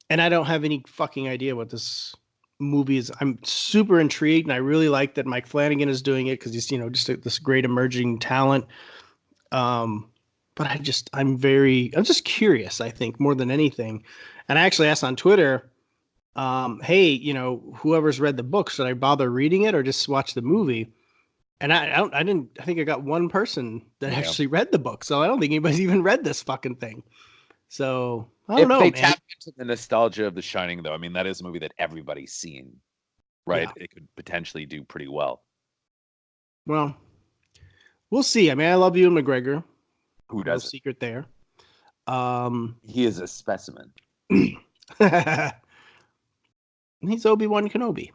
And I don't have any fucking idea what this movie is. I'm super intrigued, and I really like that Mike Flanagan is doing it because he's, just this great emerging talent. But I'm just curious, I think, more than anything. And I actually asked on Twitter, hey, whoever's read the book, should I bother reading it or just watch the movie? And I think I got one person that actually read the book. So I don't think anybody's even read this fucking thing. So I don't know, If they man. tap into the nostalgia of The Shining, though, I mean, that is a movie that everybody's seen, right? Yeah. It could potentially do pretty well. Well, we'll see. I mean, I love Ewan McGregor. Who does? No secret there. He is a specimen. He's Obi-Wan Kenobi.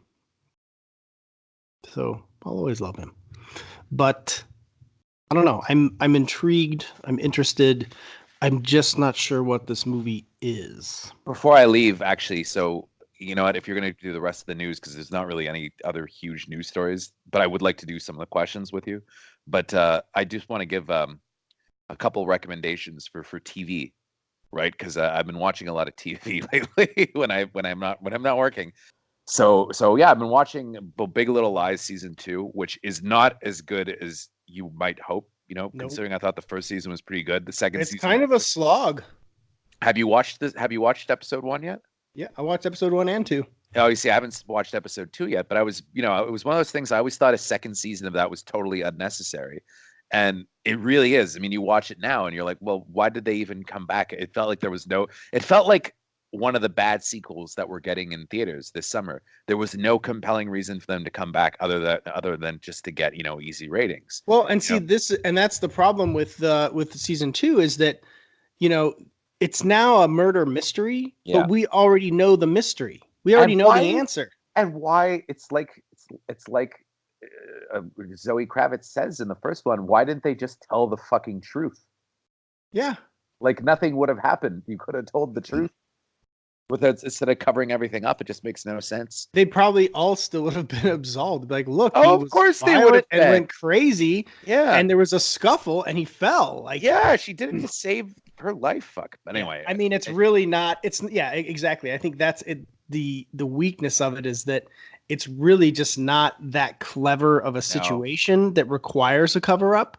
So I'll always love him. But I don't know. I'm intrigued. I'm interested. I'm just not sure what this movie is. Before I leave, actually, so you know what? If you're going to do the rest of the news, because there's not really any other huge news stories, but I would like to do some of the questions with you. But I just want to give a couple recommendations for TV, right? Because I've been watching a lot of TV lately when I'm not working. So yeah, I've been watching Big Little Lies season 2, which is not as good as you might hope. Considering I thought the first season was pretty good. The second season, it's kind of a slog. Have you watched this? Have you watched episode 1 yet? Yeah, I watched episode 1 and 2. Oh, you see, I haven't watched episode 2 yet, but it was one of those things. I always thought a second season of that was totally unnecessary, and it really is. I mean, you watch it now and you're like, well, why did they even come back? It felt like it felt like one of the bad sequels that we're getting in theaters this summer. There was no compelling reason for them to come back other than just to get, easy ratings. Well, and see this, and that's the problem with season 2 is that, it's now a murder mystery, but we already know the mystery. We already know the answer. And why it's like Zoe Kravitz says in the first one, why didn't they just tell the fucking truth? Yeah. Like nothing would have happened. You could have told the truth. Instead of covering everything up, it just makes no sense. They probably all still would have been absolved. Like, look, of course they would have and went crazy. Yeah, and there was a scuffle, and he fell. Like, yeah, she did it to save her life. Fuck. But anyway, I mean, it's really not. It's exactly. I think that's it. The weakness of it is that it's really just not that clever of a situation that requires a cover up.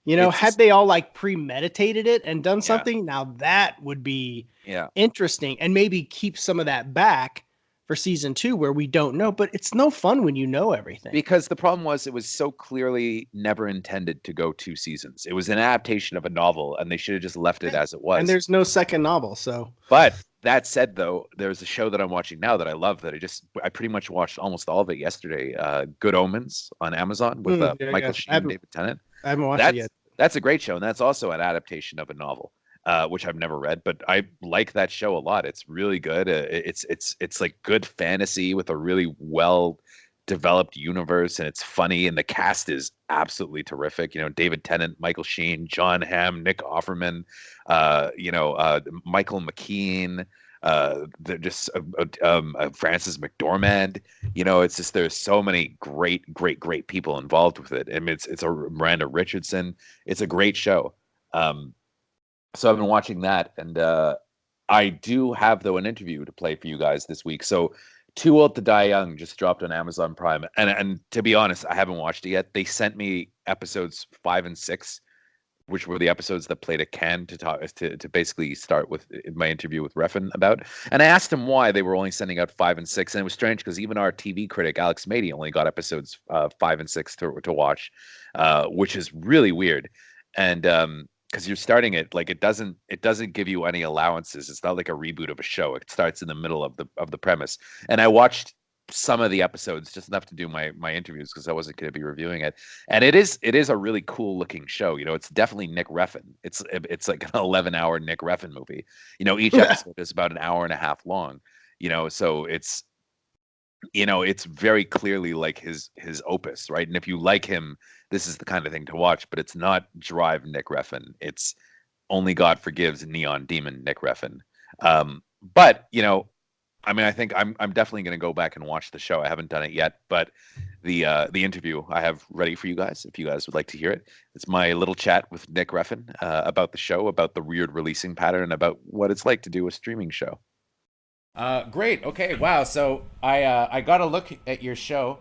Had they all like premeditated it and done something, now that would be interesting, and maybe keep some of that back for season 2 where we don't know. But it's no fun when you know everything. Because the problem was it was so clearly never intended to go 2 seasons. It was an adaptation of a novel, and they should have just left it as it was. And there's no second novel, so. But that said, though, there's a show that I'm watching now that I love that I pretty much watched almost all of it yesterday. Good Omens on Amazon with Michael Sheen and David Tennant. I haven't watched it yet. That's a great show, and that's also an adaptation of a novel, which I've never read, but I like that show a lot. It's really good. It's like good fantasy with a really well developed universe, and it's funny, and the cast is absolutely terrific. David Tennant, Michael Sheen, John Hamm, Nick Offerman, Michael McKean. Frances McDormand. It's just there's so many great people involved with it. I mean, it's a Miranda Richardson. It's a great show. So I've been watching that, and I do have though an interview to play for you guys this week. So Too Old to Die Young just dropped on Amazon Prime, and to be honest, I haven't watched it yet. They sent me episodes 5 and 6, which were the episodes that played at Cannes to basically start with my interview with Refn about. And I asked him why they were only sending out 5 and 6, and it was strange because even our TV critic Alex Mady only got episodes 5 and 6 to watch, which is really weird. And because you're starting it like it doesn't give you any allowances. It's not like a reboot of a show. It starts in the middle of the premise. And I watched some of the episodes, just enough to do my interviews because I wasn't going to be reviewing it. And it is a really cool looking show. It's definitely Nick Refn. It's like an 11-hour Nick Refn movie. Each episode is about an hour and a half long. So it's very clearly like his opus, right? And if you like him, this is the kind of thing to watch. But it's not Drive Nick Refn. It's Only God Forgives Neon Demon Nick Refn. But I mean, I think I'm definitely going to go back and watch the show. I haven't done it yet, but the interview I have ready for you guys, if you guys would like to hear it. It's my little chat with Nick Refn about the show, about the weird releasing pattern, about what it's like to do a streaming show. Great. Okay. Wow. So I got a look at your show,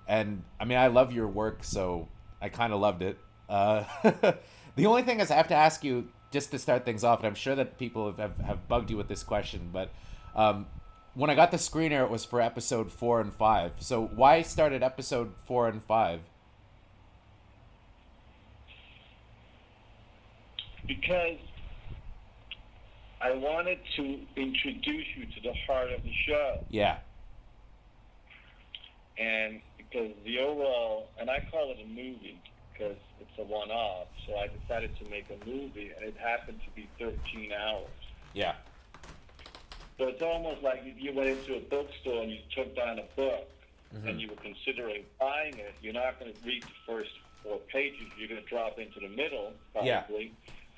and I mean I love your work, so I kind of loved it. The only thing is I have to ask you just to start things off, and I'm sure that people have bugged you with this question, but when I got the screener, it was for episode 4 and 5. So why start at episode 4 and 5? Because I wanted to introduce you to the heart of the show. Yeah. And because the overall, and I call it a movie because it's a one-off, so I decided to make a movie, and it happened to be 13 hours. Yeah. So it's almost like if you went into a bookstore and you took down a book and you were considering buying it, you're not going to read the first 4 pages. You're going to drop into the middle, probably,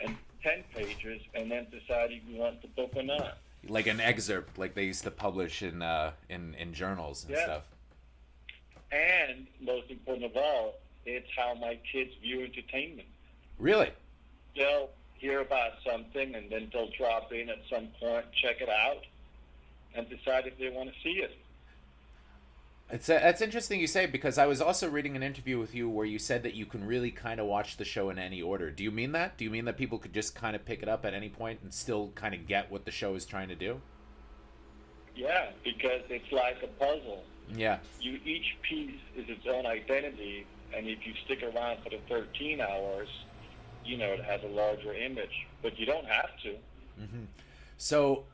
and 10 pages, and then decide if you want the book or not. Like an excerpt, like they used to publish in journals and stuff. And most important of all, it's how my kids view entertainment. Really? They'll hear about something, and then they'll drop in at some point, check it out, and decide if they want to see it. That's interesting you say, because I was also reading an interview with you where you said that you can really kind of watch the show in any order. Do you mean that? Do you mean that people could just kind of pick it up at any point and still kind of get what the show is trying to do? Yeah, because it's like a puzzle. Yeah. Each piece is its own identity, and if you stick around for the 13 hours, it has a larger image. But you don't have to. Mm-hmm. So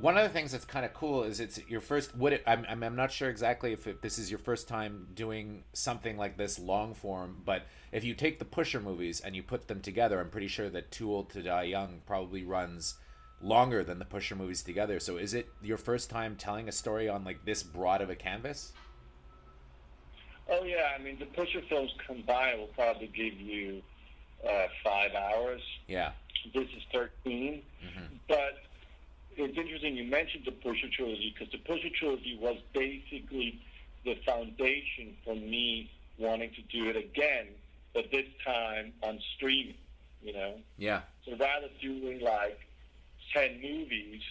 one of the things that's kind of cool is it's your first. I'm not sure exactly if this is your first time doing something like this long form, but if you take the Pusher movies and you put them together, I'm pretty sure that Too Old to Die Young probably runs longer than the Pusher movies together. So is it your first time telling a story on like this broad of a canvas? Oh yeah, I mean the Pusher films combined will probably give you 5 hours. Yeah. This is 13, but it's interesting you mentioned the Pusher trilogy, because the Pusher trilogy was basically the foundation for me wanting to do it again, but this time on streaming, Yeah. So rather doing like 10 movies,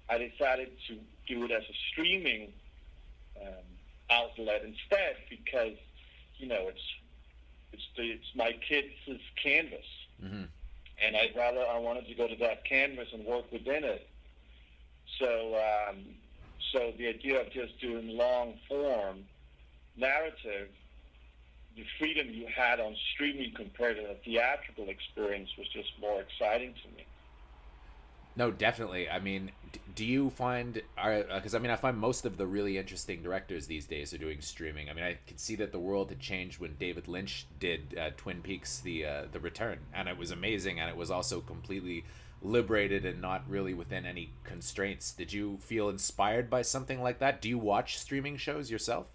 I decided to do it as a streaming outlet instead, because, it's my kids' canvas. And I wanted to go to that canvas and work within it. So the idea of just doing long form narrative, the freedom you had on streaming compared to the theatrical experience was just more exciting to me. No, definitely. I mean, do you find, because I find most of the really interesting directors these days are doing streaming. I mean, I could see that the world had changed when David Lynch did Twin Peaks, the Return, and it was amazing, and it was also completely liberated and not really within any constraints. Did you feel inspired by something like that? Do you watch streaming shows yourself?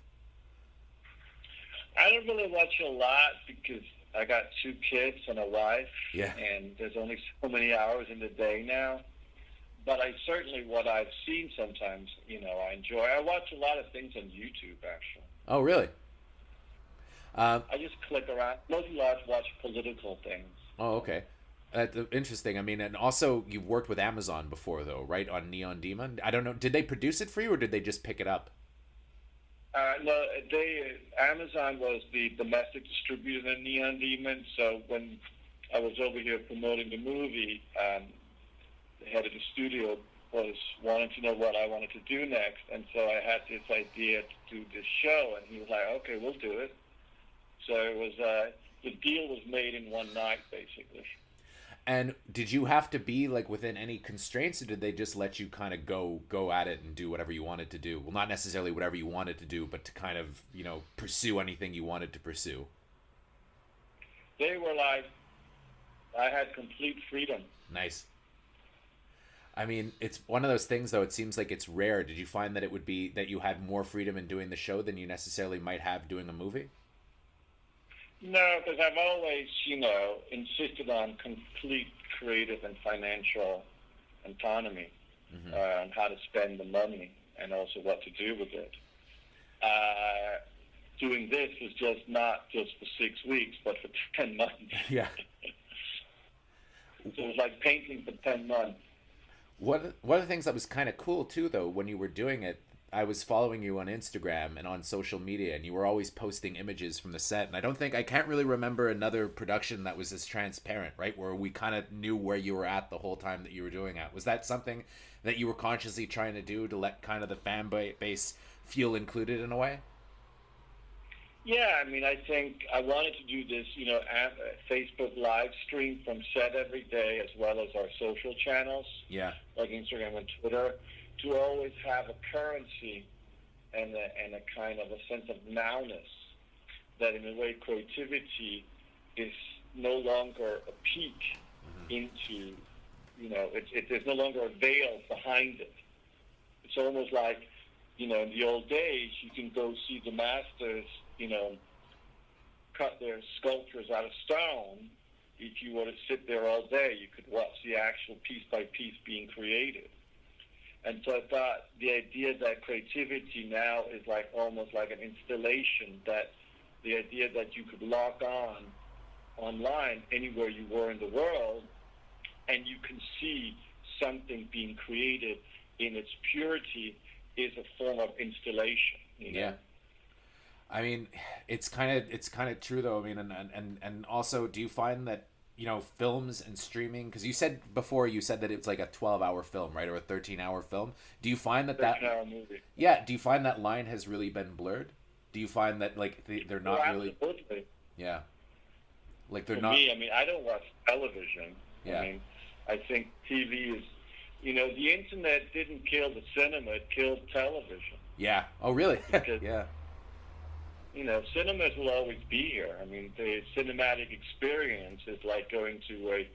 I don't really watch a lot because I got 2 kids and a wife, and there's only so many hours in the day now. But I certainly, what I've seen sometimes, I enjoy. I watch a lot of things on YouTube, actually. Oh, really? I just click around. Mostly I watch political things. Oh, okay. That's interesting. I mean, and also you've worked with Amazon before, though, right? On Neon Demon. I don't know. Did they produce it for you, or did they just pick it up? No, Amazon was the domestic distributor in Neon Demon. So when I was over here promoting the movie, the head of the studio was wanting to know what I wanted to do next, and so I had this idea to do this show, and he was like, "Okay, we'll do it." So it was the deal was made in one night, basically. And did you have to be like within any constraints, or did they just let you kind of go at it and do whatever you wanted to do? Well, not necessarily whatever you wanted to do, but to kind of, you know, pursue anything you wanted to pursue. They were like, I had complete freedom. Nice. I mean, it's one of those things, though. It seems like it's rare. Did you find that it would be that you had more freedom in doing the show than you necessarily might have doing a movie? No, because I've always, insisted on complete creative and financial autonomy on how to spend the money and also what to do with it. Doing this was just not just for 6 weeks, but for 10 months. Yeah. So it was like painting for 10 months. One of the things that was kind of cool, too, though, when you were doing it, I was following you on Instagram and on social media, and you were always posting images from the set. And I can't really remember another production that was as transparent, right? Where we kind of knew where you were at the whole time that you were doing it. Was that something that you were consciously trying to do to let kind of the fan base feel included in a way? Yeah, I mean, I think I wanted to do this, Facebook live stream from set every day, as well as our social channels, like Instagram and Twitter, to always have a currency and a kind of a sense of nowness, that in a way creativity is no longer a peak into, there's no longer a veil behind it. It's almost like, in the old days, you can go see the masters, cut their sculptures out of stone. If you were to sit there all day, you could watch the actual piece by piece being created. And so I thought the idea that creativity now is like almost like an installation, that the idea that you could log on online anywhere you were in the world and you can see something being created in its purity is a form of installation. Yeah. I mean, it's kind of true, though. I mean, and also, do you find that, films and streaming, because you said that it's like a 12-hour film, right, or a 13-hour film. Do you find that 13-hour movie. Yeah. Do you find that line has really been blurred? Do you find that like they're not absolutely. Really? Yeah. Like they're For not. me, I mean, I don't watch television. Yeah. I mean, I think TV is, the internet didn't kill the cinema; it killed television. Yeah. Oh, really? Because, yeah. Cinemas will always be here. I mean, the cinematic experience is like going to a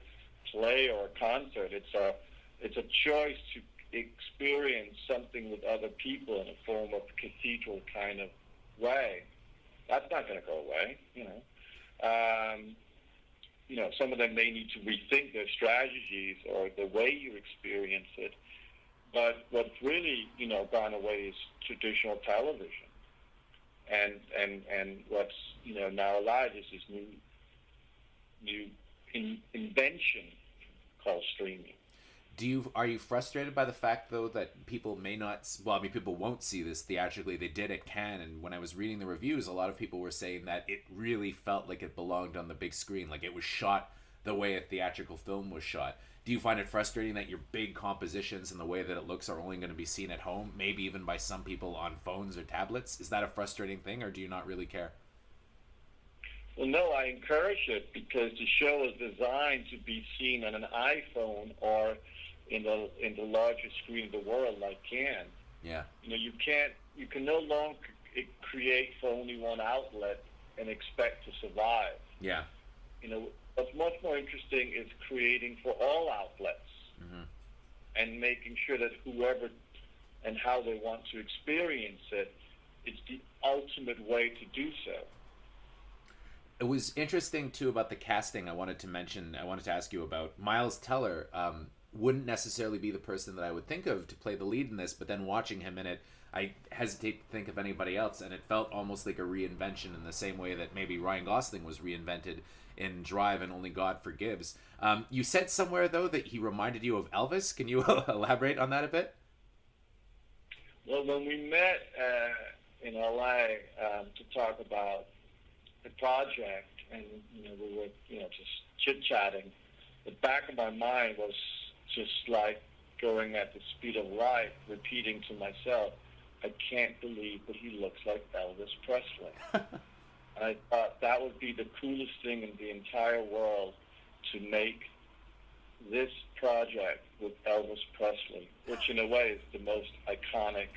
play or a concert. It's a choice to experience something with other people in a form of cathedral kind of way. That's not going to go away. Some of them may need to rethink their strategies or the way you experience it. But what's really, gone away is traditional television. And what's now alive is this new invention called streaming. Are you frustrated by the fact, though, that people may not? Well, I mean, people won't see this theatrically. They did at Cannes, and when I was reading the reviews, a lot of people were saying that it really felt like it belonged on the big screen, like it was shot the way a theatrical film was shot. Do you find it frustrating that your big compositions and the way that it looks are only going to be seen at home, maybe even by some people on phones or tablets? Is that a frustrating thing, or do you not really care? Well, no, I encourage it because the show is designed to be seen on an iPhone or in the largest screen of the world, like Cannes. Yeah. You can no longer create for only one outlet and expect to survive. Yeah. What's much more interesting is creating for all outlets and making sure that whoever and how they want to experience it, it's the ultimate way to do so. It was interesting, too, about the casting I wanted to ask you about. Miles Teller wouldn't necessarily be the person that I would think of to play the lead in this, but then watching him in it, I hesitate to think of anybody else, and it felt almost like a reinvention in the same way that maybe Ryan Gosling was reinvented in Drive and Only God Forgives. You said somewhere though that he reminded you of Elvis. Can you elaborate on that a bit? Well, when we met in LA to talk about the project, and we were just chit chatting, the back of my mind was just like going at the speed of light, repeating to myself, I can't believe that he looks like Elvis Presley. I thought that would be the coolest thing in the entire world, to make this project with Elvis Presley, which in a way is the most iconic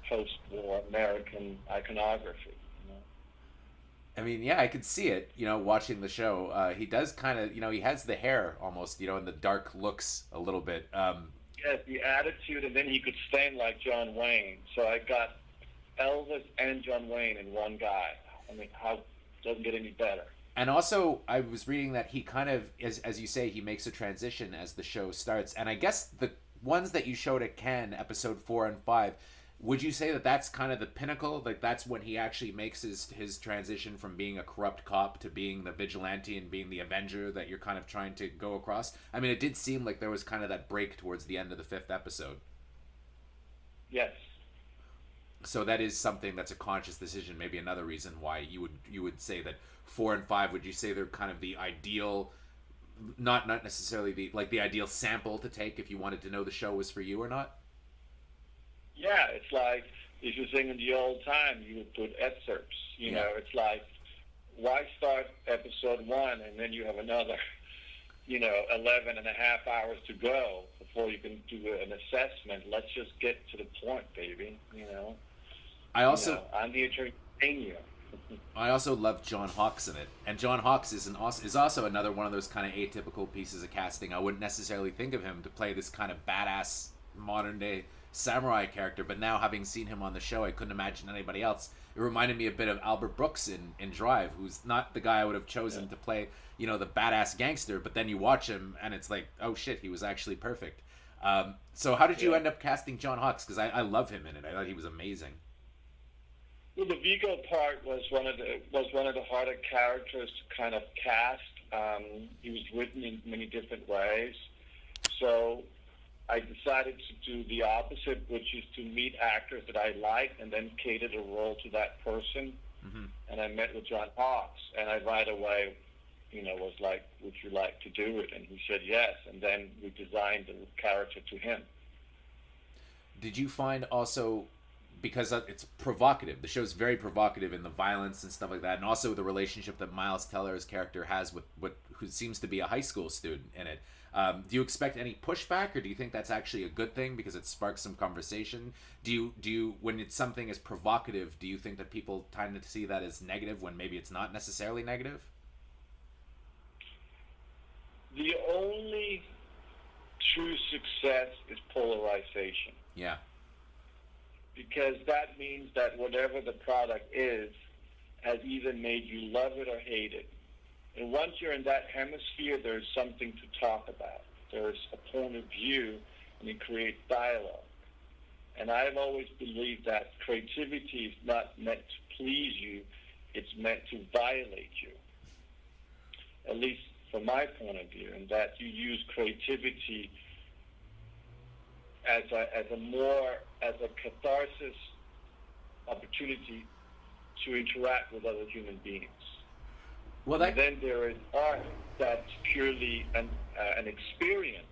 post-war American iconography. I mean, yeah, I could see it, watching the show. He does kind of, he has the hair almost, and the dark looks a little bit. Yeah, the attitude, and then he could sing like John Wayne. So I got Elvis and John Wayne in one guy. I mean, how doesn't get any better? And also, I was reading that he kind of, as you say, he makes a transition as the show starts. And I guess the ones that you showed at Cannes, episode 4 and 5, would you say that that's kind of the pinnacle? Like, that's when he actually makes his transition from being a corrupt cop to being the vigilante and being the Avenger that you're kind of trying to go across? I mean, it did seem like there was kind of that break towards the end of the 5th episode. Yes. So that is something that's a conscious decision. Maybe another reason why you would say that 4 and 5, would you say they're kind of the ideal, not necessarily the ideal sample to take if you wanted to know the show was for you or not? Yeah, it's like if you're singing the old time, you would put excerpts. It's like, why start episode 1 and then you have another, 11 and a half hours to go before you can do an assessment? Let's just get to the point, baby. I also, I'm the entertainer. I also love John Hawkes in it, and John Hawkes is also another one of those kind of atypical pieces of casting. I wouldn't necessarily think of him to play this kind of badass modern day samurai character, but now having seen him on the show, I couldn't imagine anybody else. It reminded me a bit of Albert Brooks in Drive, who's not the guy I would have chosen to play, the badass gangster, but then you watch him and it's like, oh shit, he was actually perfect. So how did you end up casting John Hawkes? Because I love him in it. I thought he was amazing. Well, the Vigo part was one of the harder characters to kind of cast. He was written in many different ways, so I decided to do the opposite, which is to meet actors that I like and then cater the role to that person. Mm-hmm. And I met with John Hawkes, and I right away, was like, would you like to do it? And he said yes, and then we designed the character to him. Did you find also, because it's provocative, the show's very provocative in the violence and stuff like that, and also the relationship that Miles Teller's character has with who seems to be a high school student in it. Do you expect any pushback, or do you think that's actually a good thing because it sparks some conversation? Do you when it's something as provocative, do you think that people tend to see that as negative when maybe it's not necessarily negative? The only true success is polarization. Yeah. Because that means that whatever the product is has either made you love it or hate it. And once you're in that hemisphere, there's something to talk about. There's a point of view, and it creates dialogue. And I've always believed that creativity is not meant to please you, it's meant to violate you. At least from my point of view, and that you use creativity as a catharsis opportunity to interact with other human beings. Well, and then there is art that's purely an experience,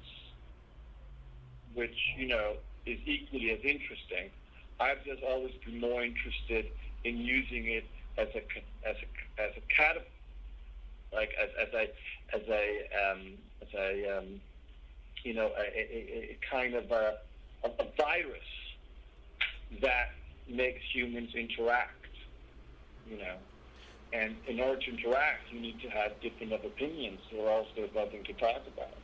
which is equally as interesting. I've just always been more interested in using it as a kind of a virus that makes humans interact, And in order to interact, you need to have different opinions, or else there's nothing to talk about.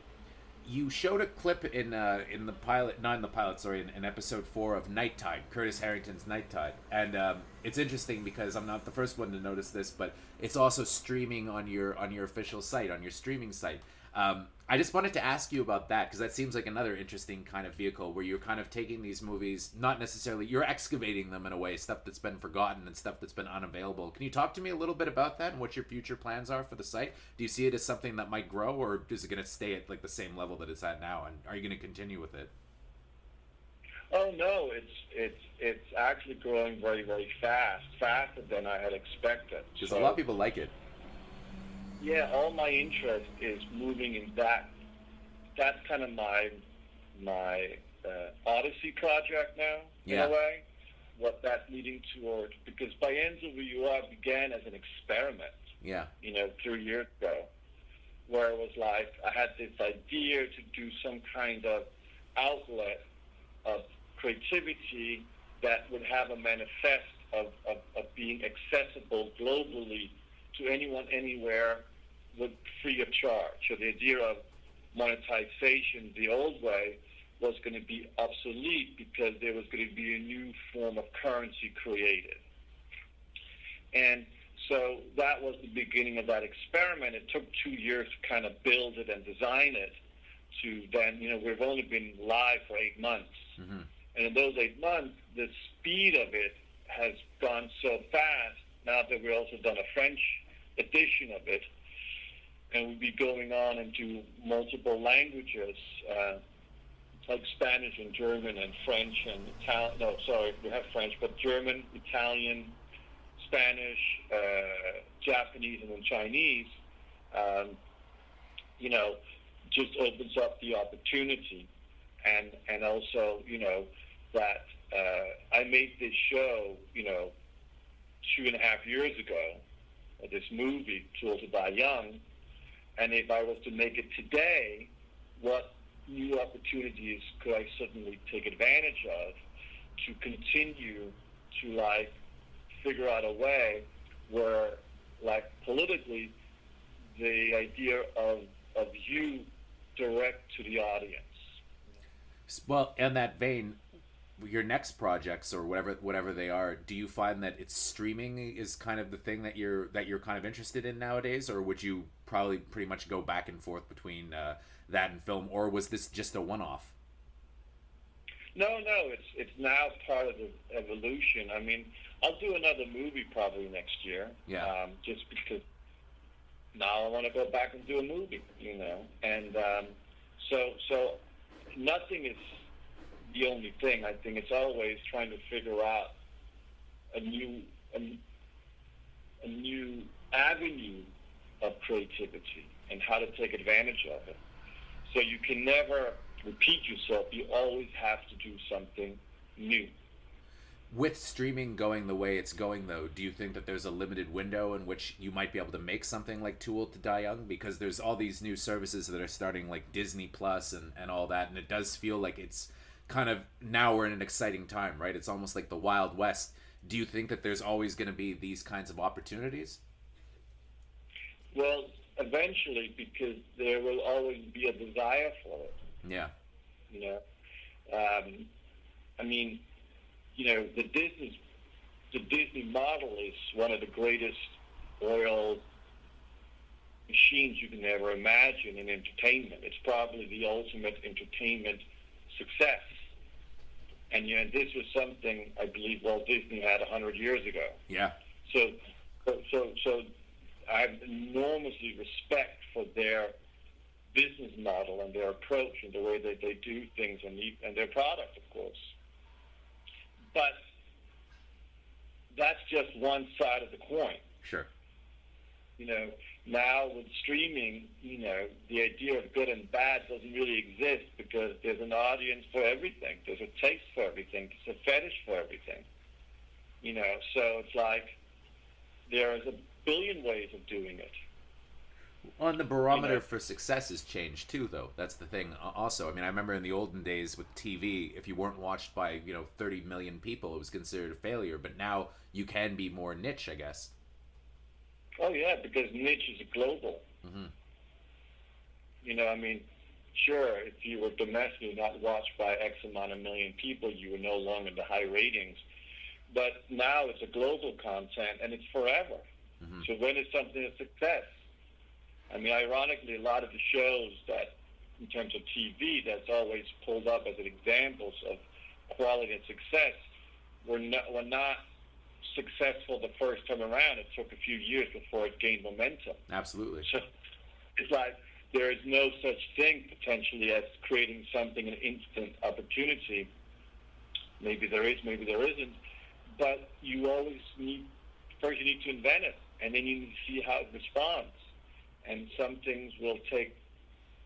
You showed a clip in the pilot, not in the pilot, sorry, in episode 4 of Night Tide, Curtis Harrington's Night Tide, and it's interesting because I'm not the first one to notice this, but it's also streaming on your official site, on your streaming site. I just wanted to ask you about that, because that seems like another interesting kind of vehicle where you're kind of taking these movies, not necessarily, you're excavating them in a way, stuff that's been forgotten and stuff that's been unavailable. Can you talk to me a little bit about that and what your future plans are for the site? Do you see it as something that might grow, or is it going to stay at like the same level that it's at now? And are you going to continue with it? Oh no, it's actually growing very, very fast, faster than I had expected. Because a lot of people like it. Yeah, all my interest is moving in that. That's kind of my Odyssey project now, in a way. What that's leading toward, because Bienzo VUR began as an experiment. Yeah. 3 years ago, where it was like I had this idea to do some kind of outlet of creativity that would have a manifest of being accessible globally to anyone, anywhere, with free of charge. So the idea of monetization the old way was going to be obsolete because there was going to be a new form of currency created. And so that was the beginning of that experiment. It took 2 years to kind of build it and design it to then, we've only been live for 8 months. Mm-hmm. And in those 8 months, the speed of it has gone so fast now that we've also done a French edition of it. And we'll be going on into multiple languages, like Spanish and German and French and Italian. No, sorry, we have French, but German, Italian, Spanish, Japanese, and then Chinese. Just opens up the opportunity, and also, that I made this show, 2.5 years ago, this movie, Tool to Die Young. And if I was to make it today, what new opportunities could I suddenly take advantage of to continue to, figure out a way where, politically, the idea of you direct to the audience. Well, in that vein, your next projects or whatever they are, do you find that it's streaming is kind of the thing that you're kind of interested in nowadays, or would you probably pretty much go back and forth between that and film, or was this just a one-off? No, it's now part of the evolution. I mean, I'll do another movie probably next year. Yeah. Just because now I want to go back and do a movie, and so nothing is the only thing. I think it's always trying to figure out a new avenue of creativity and how to take advantage of it. So you can never repeat yourself. You always have to do something new. With streaming going the way it's going, though, do you think that there's a limited window in which you might be able to make something like Tool to Die Young? Because there's all these new services that are starting, like Disney Plus and all that, and it does feel like it's kind of, now we're in an exciting time, right? It's almost like the Wild West. Do you think that there's always going to be these kinds of opportunities? Well, eventually, because there will always be a desire for it. Yeah. The Disney model is one of the greatest oil machines you can ever imagine in entertainment. It's probably the ultimate entertainment success. And this was something I believe Walt Disney had 100 years ago. Yeah. So I have enormously respect for their business model and their approach and the way that they do things and their product, of course. But that's just one side of the coin. Sure. Now with streaming, the idea of good and bad doesn't really exist because there's an audience for everything. There's a taste for everything. There's a fetish for everything. So it's like there's a billion ways of doing it. Well, and the barometer for success has changed too, though. That's the thing. Also, I mean, I remember in the olden days with TV, if you weren't watched by 30 million people, it was considered a failure. But now you can be more niche, I guess. Oh yeah, because niche is global. Mm-hmm. Sure, if you were domestically not watched by X amount of million people, you were no longer the high ratings. But now it's a global content, and it's forever. Mm-hmm. So when is something a success? I mean, ironically, a lot of the shows that, in terms of TV, that's always pulled up as examples of quality and success were not successful the first time around. It took a few years before it gained momentum. Absolutely. So it's like there is no such thing potentially as creating something an instant opportunity. Maybe there is, maybe there isn't. But you always need to invent it, and then you need to see how it responds. And some things will take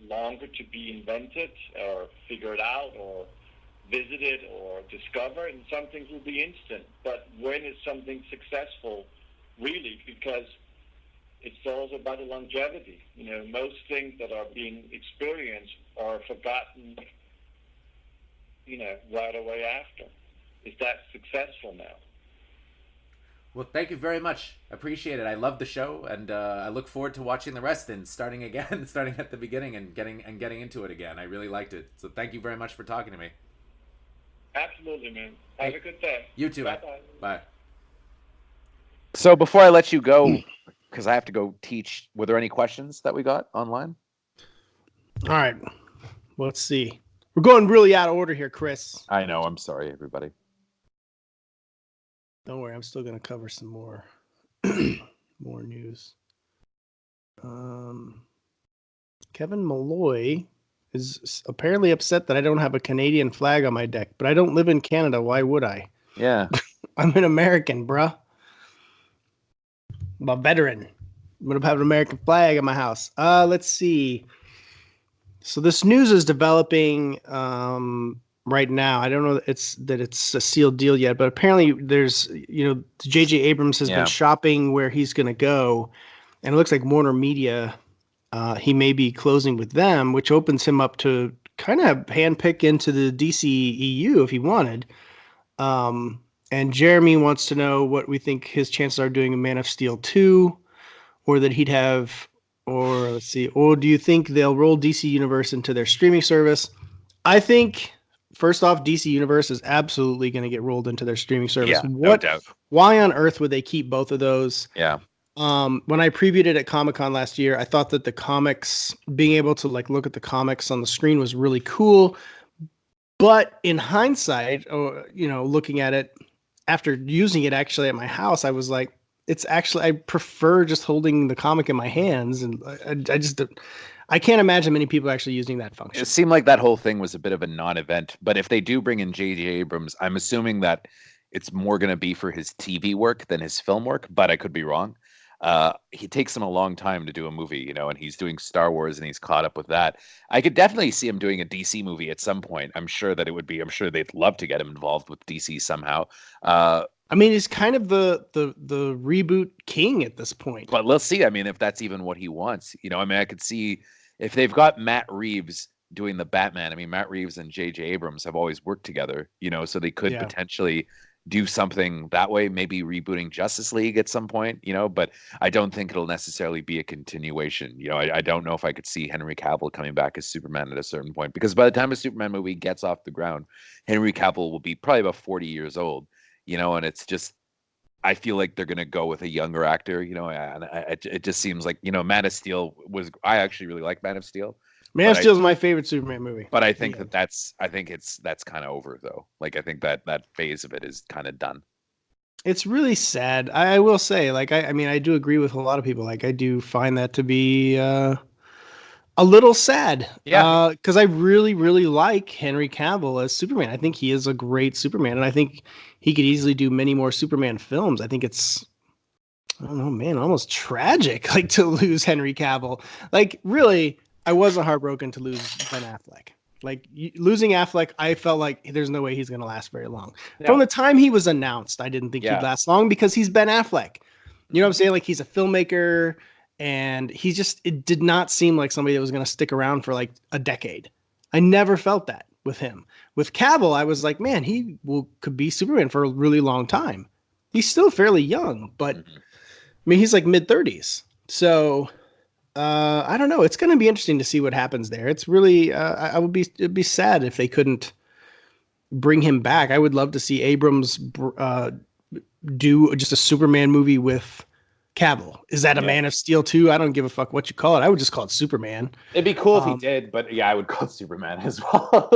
longer to be invented or figured out or visited or discovered, and some things will be instant. But when is something successful, really? Because it's also about the longevity. You know, most things that are being experienced are forgotten, you know, right away after. Is that successful now? Well, thank you very much. I appreciate it. I love the show, and I look forward to watching the rest and starting again, starting at the beginning and getting into it again. I really liked it. So thank you very much for talking to me. Absolutely, man. Have a good day. You too. Bye-bye. Bye. So before I let you go, because I have to go teach, were there any questions that we got online? All right. Well, let's see. We're going really out of order here, Chris. I know. I'm sorry, everybody. Don't worry. I'm still going to cover some more more news. Kevin Malloy is apparently upset that I don't have a Canadian flag on my deck, but I don't live in Canada. Why would I? Yeah. I'm an American, bruh. I'm a veteran. I'm going to have an American flag on my house. Let's see. So this news is developing right now. I don't know that it's a sealed deal yet, but apparently there's, J.J. Abrams has been shopping where he's going to go, and it looks like Warner Media, he may be closing with them, which opens him up to kind of handpick into the DC EU if he wanted. And Jeremy wants to know what we think his chances are doing a Man of Steel 2, or that he'd have, or let's see, or do you think they'll roll DC Universe into their streaming service? I think, first off, DC Universe is absolutely going to get rolled into their streaming service. Yeah, no doubt. Why on earth would they keep both of those? Yeah. When I previewed it at Comic-Con last year, I thought that the comics, being able to look at the comics on the screen was really cool. But in hindsight, looking at it after using it actually at my house, I was like, I prefer just holding the comic in my hands, and I can't imagine many people actually using that function. It seemed like that whole thing was a bit of a non-event, but if they do bring in J.J. Abrams, I'm assuming that it's more going to be for his TV work than his film work, but I could be wrong. He takes him a long time to do a movie, and he's doing Star Wars and he's caught up with that. I could definitely see him doing a DC movie at some point. I'm sure they'd love to get him involved with DC somehow. I mean, he's kind of the reboot king at this point. But let's see. I mean, if that's even what he wants, I could see if they've got Matt Reeves doing the Batman. I mean, Matt Reeves and J.J. Abrams have always worked together, so they could potentially do something that way, maybe rebooting Justice League at some point, but I don't think it'll necessarily be a continuation. I don't know if I could see Henry Cavill coming back as Superman at a certain point, because by the time a Superman movie gets off the ground, Henry Cavill will be probably about 40 years old, and it's just, I feel like they're going to go with a younger actor, and it just seems like, Man of Steel I actually really like Man of Steel. Man of Steel is my favorite Superman movie. But I think that's kind of over, though. Like, I think that phase of it is kind of done. It's really sad. I will say, I do agree with a lot of people. I do find that to be a little sad. Yeah. Because I really, really like Henry Cavill as Superman. I think he is a great Superman, and I think he could easily do many more Superman films. I think it's, I don't know, man, almost tragic, to lose Henry Cavill. Really, I wasn't heartbroken to lose Ben Affleck. Losing Affleck, I felt like there's no way he's going to last very long. Yeah. From the time he was announced, I didn't think he'd last long, because he's Ben Affleck. You know what I'm saying? He's a filmmaker, and it did not seem like somebody that was going to stick around for a decade. I never felt that with him. With Cavill, I was like, man, he could be Superman for a really long time. He's still fairly young, but I mean, he's mid-30s. So I don't know. It's going to be interesting to see what happens there. It's really, it'd be sad if they couldn't bring him back. I would love to see Abrams do just a Superman movie with Cavill. Is that a Man of Steel too? I don't give a fuck what you call it. I would just call it Superman. It'd be cool if he did, but yeah, I would call it Superman as well.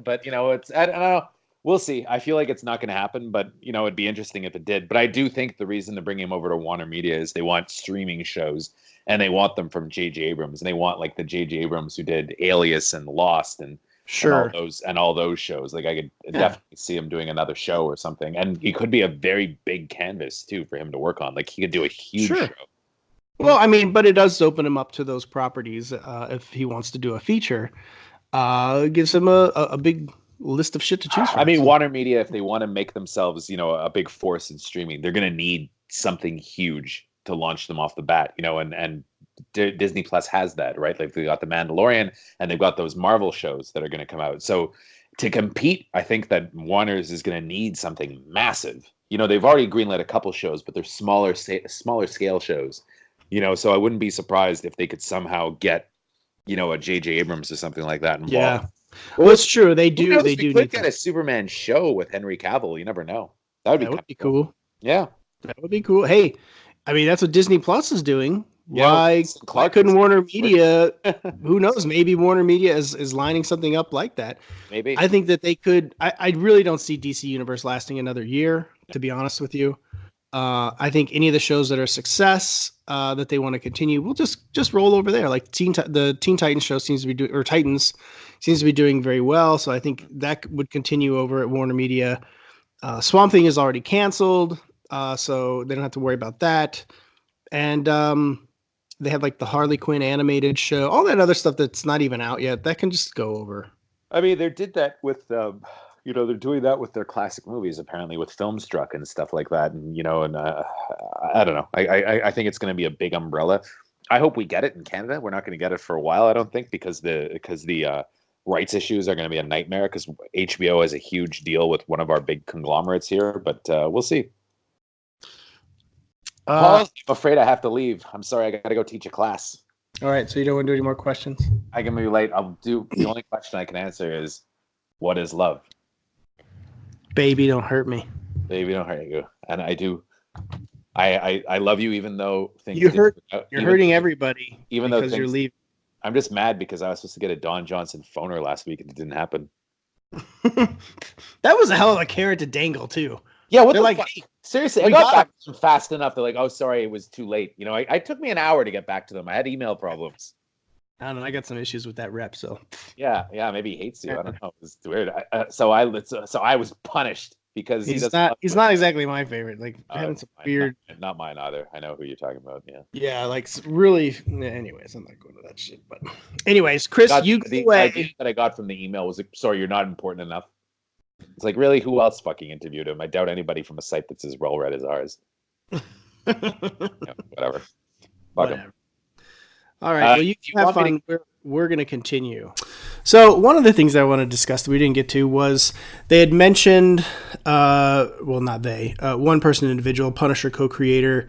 But it's I don't know. We'll see. I feel like it's not going to happen, but it'd be interesting if it did. But I do think the reason to bring him over to Warner Media is they want streaming shows, and they want them from J.J. Abrams, and they want like the J.J. Abrams who did Alias and Lost and all those shows. Like I could definitely see him doing another show or something, and he could be a very big canvas too for him to work on. Like he could do a huge show. Well, I mean, but it does open him up to those properties if he wants to do a feature. It gives him a big list of shit to choose from. I mean, Warner Media, if they want to make themselves, a big force in streaming, they're going to need something huge to launch them off the bat, and Disney Plus has that, right? Like they got The Mandalorian and they've got those Marvel shows that are going to come out. So to compete, I think that Warner's is going to need something massive. They've already greenlit a couple shows, but they're smaller scale shows, so I wouldn't be surprised if they could somehow get, a J.J. Abrams or something like that involved. Yeah. Well, it's true. They do. They do. Could get a Superman show with Henry Cavill. You never know. That would be cool. Yeah, that would be cool. Hey, I mean, that's what Disney Plus is doing. Why couldn't Warner Media? Who knows? Maybe Warner Media is lining something up like that. Maybe. I think that they could. I really don't see DC Universe lasting another year. To be honest with you, I think any of the shows that are a success that they want to continue, we'll just roll over there. Like the Teen Titans show seems to be doing, or Titans seems to be doing very well. So I think that would continue over at Warner Media. Swamp Thing is already canceled, so they don't have to worry about that. And they have like the Harley Quinn animated show, all that other stuff that's not even out yet. That can just go over. I mean, they did that with, they're doing that with their classic movies, apparently with Filmstruck and stuff like that. And, I don't know. I think it's going to be a big umbrella. I hope we get it in Canada. We're not going to get it for a while, I don't think, because the rights issues are going to be a nightmare because HBO has a huge deal with one of our big conglomerates here, but we'll see. Paul, I'm afraid I have to leave. I'm sorry. I got to go teach a class. All right. So you don't want to do any more questions? I can be late. The only question I can answer is, what is love? Baby, don't hurt me. Baby, don't hurt you. And I do. I love you, even though things you're hurting everybody. Even though you're leaving. I'm just mad because I was supposed to get a Don Johnson phoner last week and it didn't happen. That was a hell of a carrot to dangle too. Yeah, what they're like? Hey, seriously, I got back to them fast enough. They're like, "Oh, sorry, it was too late." I took me an hour to get back to them. I had email problems. I don't know. I got some issues with that rep, so yeah. Maybe he hates you. I don't know. It's weird. So I was punished because he's not exactly my favorite. Like having some weird. Not mine either. I know who you're talking about. Yeah. Yeah, like really. Anyways, I'm not going to that shit. But anyways, Chris, the idea that I got from the email was like, "Sorry, you're not important enough." It's like, really, who else fucking interviewed him? I doubt anybody from a site that's as well read as ours. Whatever. Fuck him. All right. Well, you have fun. We're going to continue. So one of the things I want to discuss that we didn't get to was they had mentioned, not they, one person, individual, Punisher co-creator.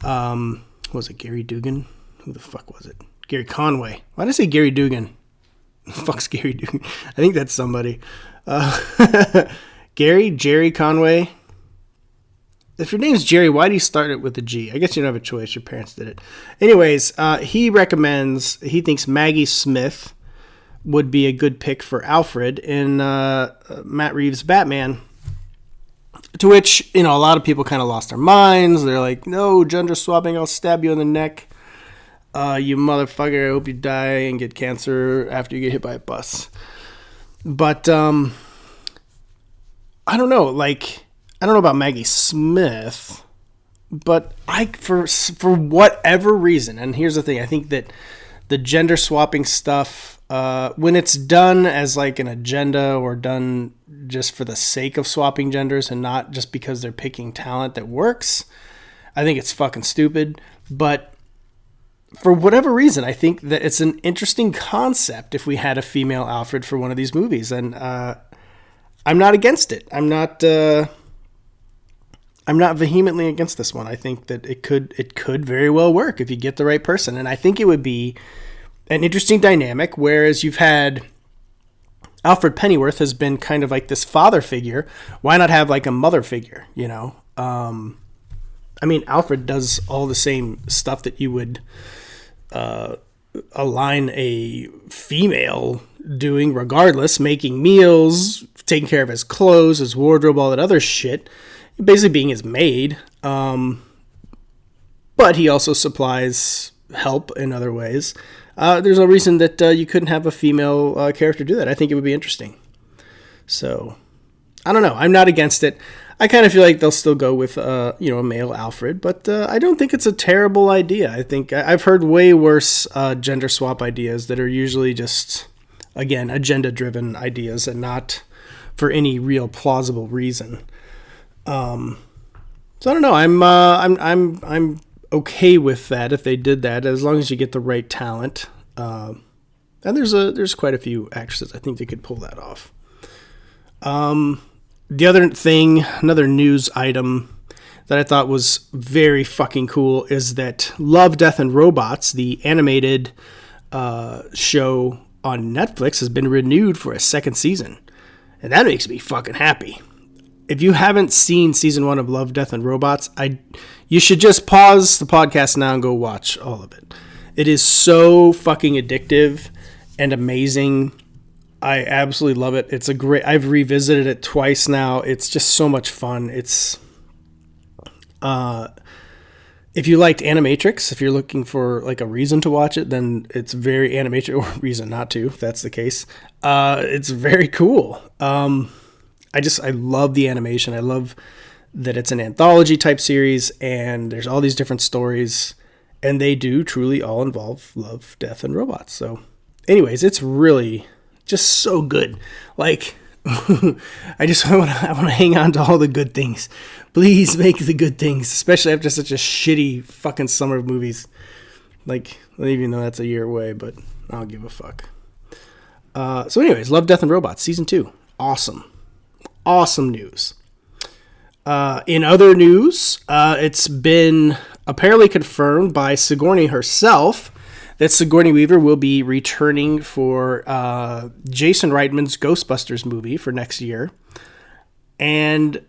Was it Gary Dugan? Who the fuck was it? Gary Conway. Why did I say Gary Dugan? The fuck's Gary Dugan? I think that's somebody. Jerry Conway. If your name's Jerry, why do you start it with a G? I guess you don't have a choice. Your parents did it. Anyways, he thinks Maggie Smith would be a good pick for Alfred in Matt Reeves' Batman. To which, a lot of people kind of lost their minds. They're like, no, gender swapping, I'll stab you in the neck. You motherfucker, I hope you die and get cancer after you get hit by a bus. But I don't know. Like, I don't know about Maggie Smith, but for whatever reason, and here's the thing, I think that the gender swapping stuff, when it's done as like an agenda or done just for the sake of swapping genders and not just because they're picking talent that works, I think it's fucking stupid. But for whatever reason, I think that it's an interesting concept if we had a female Alfred for one of these movies. And I'm not against it. I'm not vehemently against this one. I think that it could very well work if you get the right person. And I think it would be an interesting dynamic, whereas you've had Alfred Pennyworth has been kind of like this father figure. Why not have like a mother figure, I mean, Alfred does all the same stuff that you would align a female doing regardless, making meals, taking care of his clothes, his wardrobe, all that other shit, basically being his maid. But he also supplies help in other ways. There's no reason that you couldn't have a female character do that. I think it would be interesting. So, I don't know. I'm not against it. I kind of feel like they'll still go with, a male Alfred, but I don't think it's a terrible idea. I think I've heard way worse gender swap ideas that are usually just, again, agenda-driven ideas and not for any real plausible reason. So I don't know. I'm okay with that if they did that, as long as you get the right talent. And there's quite a few actresses I think they could pull that off. The other thing, another news item that I thought was very fucking cool is that Love, Death, and Robots, the animated show on Netflix, has been renewed for a second season. And that makes me fucking happy. If you haven't seen season 1 of Love, Death, and Robots, you should just pause the podcast now and go watch all of it. It is so fucking addictive and amazing. I absolutely love it. I've revisited it twice now. It's just so much fun. It's, if you liked Animatrix, if you're looking for like a reason to watch it, then it's very Animatrix, or reason not to, if that's the case. It's very cool. I love the animation. I love that it's an anthology type series and there's all these different stories and they do truly all involve love, death, and robots. So anyways, it's really just so good. Like, I want to hang on to all the good things. Please make the good things, especially after such a shitty fucking summer of movies. Like, even though that's a year away, but I don't give a fuck. So anyways, Love, Death, and Robots, season 2. Awesome news. In other news, it's been apparently confirmed by Sigourney herself that Sigourney Weaver will be returning for Jason Reitman's Ghostbusters movie for next year, and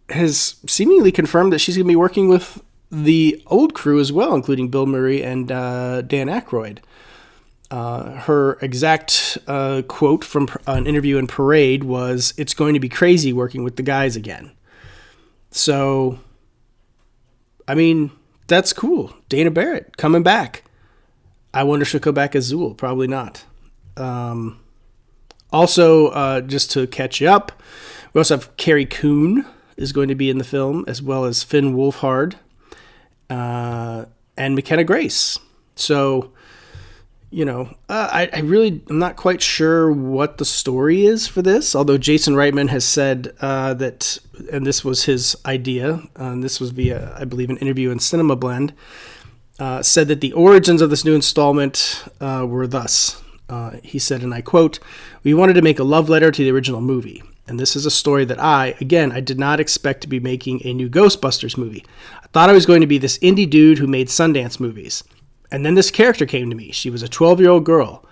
has seemingly confirmed that she's going to be working with the old crew as well, including Bill Murray and Dan Aykroyd. Her exact quote from an interview in Parade was, "It's going to be crazy working with the guys again." So, I mean, that's cool. Dana Barrett coming back. I wonder if she'll come back as Zool. Probably not. Also, just to catch you up, we also have Carrie Coon is going to be in the film, as well as Finn Wolfhard and McKenna Grace. So, I'm not quite sure what the story is for this, although Jason Reitman has said that, and this was his idea, and this was via, I believe, an interview in Cinema Blend, said that the origins of this new installment were thus. He said, and I quote, "We wanted to make a love letter to the original movie. And this is a story that I did not expect to be making a new Ghostbusters movie. I thought I was going to be this indie dude who made Sundance movies. And then this character came to me. She was a 12-year-old girl.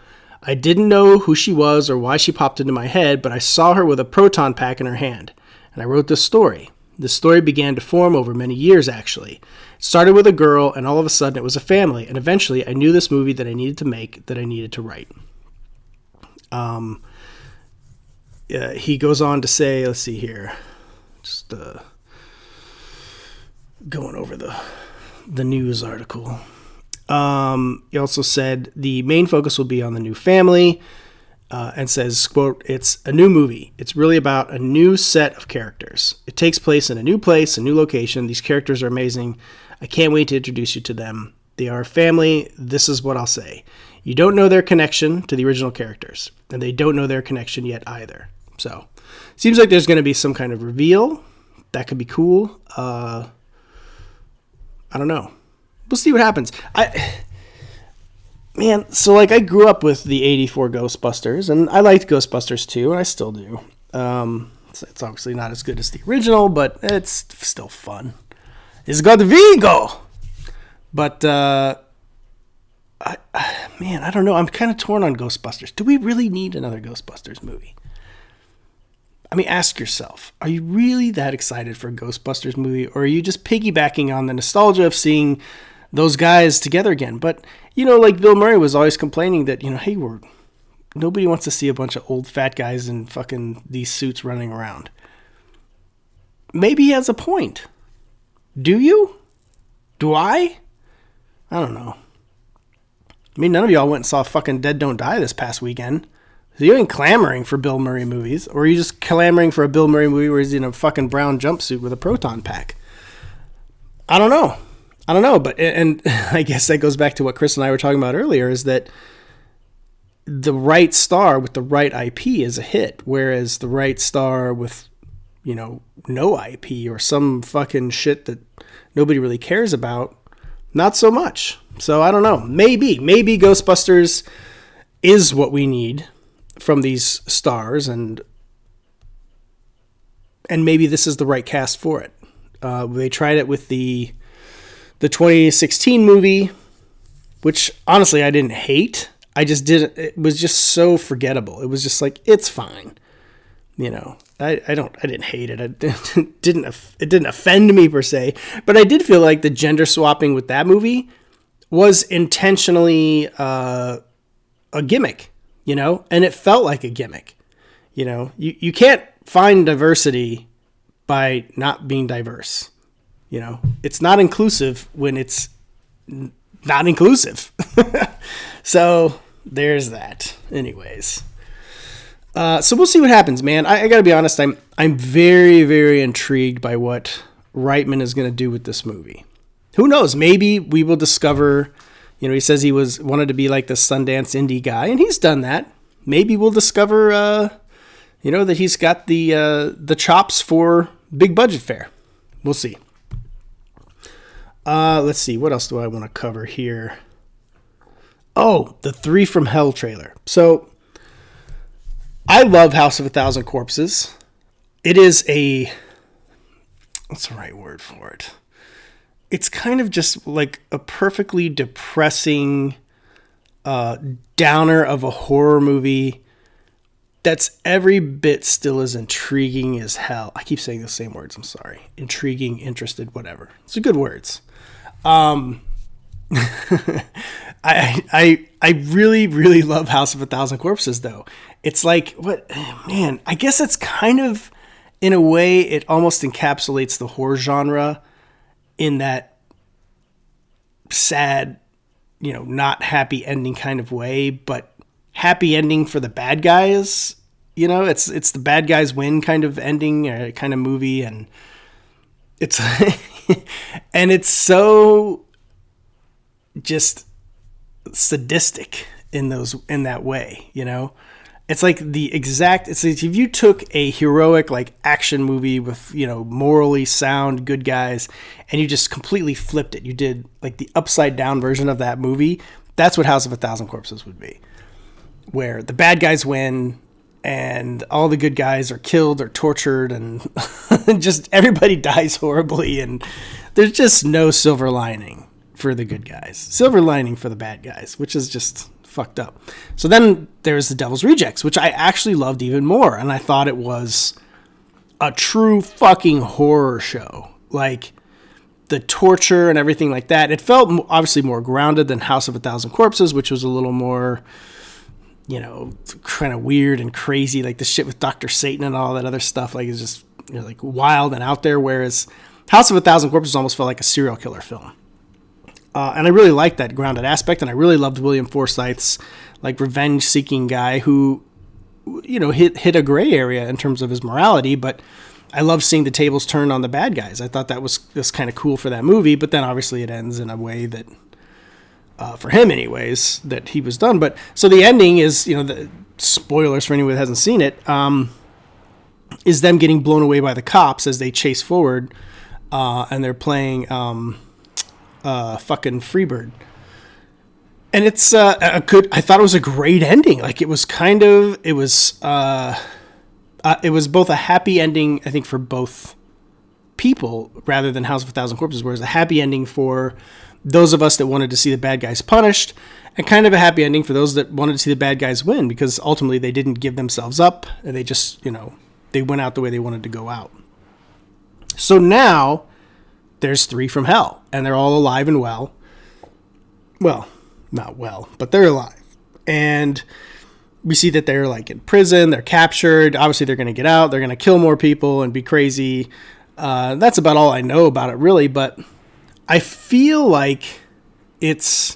I didn't know who she was or why she popped into my head, but I saw her with a proton pack in her hand. And I wrote this story. This story began to form over many years, actually. It started with a girl, and all of a sudden it was a family. And eventually I knew this movie that I needed to make, that I needed to write." He goes on to say, let's see here, just going over the news article. He also said the main focus will be on the new family, and says, quote, "It's a new movie. It's really about a new set of characters. It takes place in a new place, a new location. These characters are amazing. I can't wait to introduce you to them. They are a family. This is what I'll say. You don't know their connection to the original characters, and they don't know their connection yet either." So, seems like there's going to be some kind of reveal. That could be cool. I don't know. We'll see what happens. I grew up with the 84 Ghostbusters, and I liked Ghostbusters too, and I still do. It's obviously not as good as the original, but it's still fun. It's got the Vigo! But, I don't know. I'm kind of torn on Ghostbusters. Do we really need another Ghostbusters movie? I mean, ask yourself, are you really that excited for a Ghostbusters movie, or are you just piggybacking on the nostalgia of seeing those guys together again? But, like Bill Murray was always complaining that, hey, nobody wants to see a bunch of old fat guys in fucking these suits running around. Maybe he has a point. Do you? Do I? I don't know. I mean, none of y'all went and saw fucking Dead Don't Die this past weekend. So you ain't clamoring for Bill Murray movies, or are you just clamoring for a Bill Murray movie where he's in a fucking brown jumpsuit with a proton pack? I don't know, but and I guess that goes back to what Chris and I were talking about earlier, is that the right star with the right IP is a hit, whereas the right star with, no IP or some fucking shit that nobody really cares about, not so much. So I don't know. Maybe Ghostbusters is what we need from these stars, and maybe this is the right cast for it. They tried it with the 2016 movie, which honestly I didn't hate. I just didn't. It was just so forgettable. It was just like, it's fine. I didn't hate it. It didn't offend me per se, but I did feel like the gender swapping with that movie was intentionally a gimmick, and it felt like a gimmick. You can't find diversity by not being diverse. It's not inclusive when it's not inclusive. So there's that. Anyways. So we'll see what happens, man. I gotta be honest. I'm very, very intrigued by what Reitman is going to do with this movie. Who knows? Maybe we will discover, he says he wanted to be like the Sundance indie guy, and he's done that. Maybe we'll discover, that he's got the chops for big budget fare. We'll see. Let's see. What else do I want to cover here? Oh, the 3 from Hell trailer. So I love House of a Thousand Corpses. It is what's the right word for it? It's kind of just like a perfectly depressing downer of a horror movie that's every bit still as intriguing as hell. I keep saying the same words. I'm sorry. Intriguing, interested, whatever. It's good words. I really, really love House of a Thousand Corpses, though. It's like, man, I guess it's kind of, in a way, it almost encapsulates the horror genre in that sad, not happy ending kind of way, but happy ending for the bad guys. It's the bad guys win kind of ending, kind of movie, and it's and it's so just sadistic in that way. It's like it's like if you took a heroic like action movie with, morally sound good guys, and you just completely flipped it. You did like the upside down version of that movie. That's what House of a Thousand Corpses would be, where the bad guys win and all the good guys are killed or tortured, and just everybody dies horribly, and there's just no silver lining for the good guys. Silver lining for the bad guys, which is just fucked up. So then there's The Devil's Rejects, which I actually loved even more, and I thought it was a true fucking horror show. Like, the torture and everything like that. It felt obviously more grounded than House of a Thousand Corpses, which was a little more, kind of weird and crazy, like the shit with Dr. Satan and all that other stuff. Like, it's just, like wild and out there, whereas House of a Thousand Corpses almost felt like a serial killer film. And I really liked that grounded aspect, and I really loved William Forsythe's like revenge-seeking guy who, hit a gray area in terms of his morality, but I love seeing the tables turn on the bad guys. I thought that was kind of cool for that movie, but then obviously it ends in a way that, for him anyways, that he was done. But so the ending is, the spoilers for anyone that hasn't seen it, is them getting blown away by the cops as they chase forward, and they're playing fucking Freebird. And it's I thought it was a great ending. Like, it was both a happy ending, I think, for both people rather than House of a Thousand Corpses, whereas a happy ending for those of us that wanted to see the bad guys punished, and kind of a happy ending for those that wanted to see the bad guys win, because ultimately they didn't give themselves up, and they just, they went out the way they wanted to go out. So now there's 3 from hell, and they're all alive and well. Well, not well, but they're alive. And we see that they're like in prison, they're captured. Obviously, they're going to get out, they're going to kill more people and be crazy. That's about all I know about it, really. But I feel like it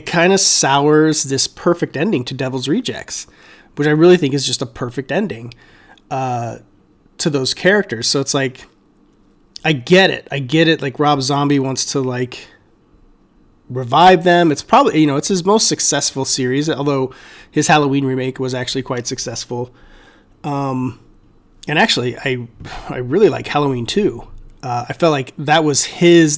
kind of sours this perfect ending to Devil's Rejects, which I really think is just a perfect ending to those characters. So it's like, I get it. Like Rob Zombie wants to like revive them. It's probably, it's his most successful series, although his Halloween remake was actually quite successful. And actually, I really like Halloween 2. I felt like that was his,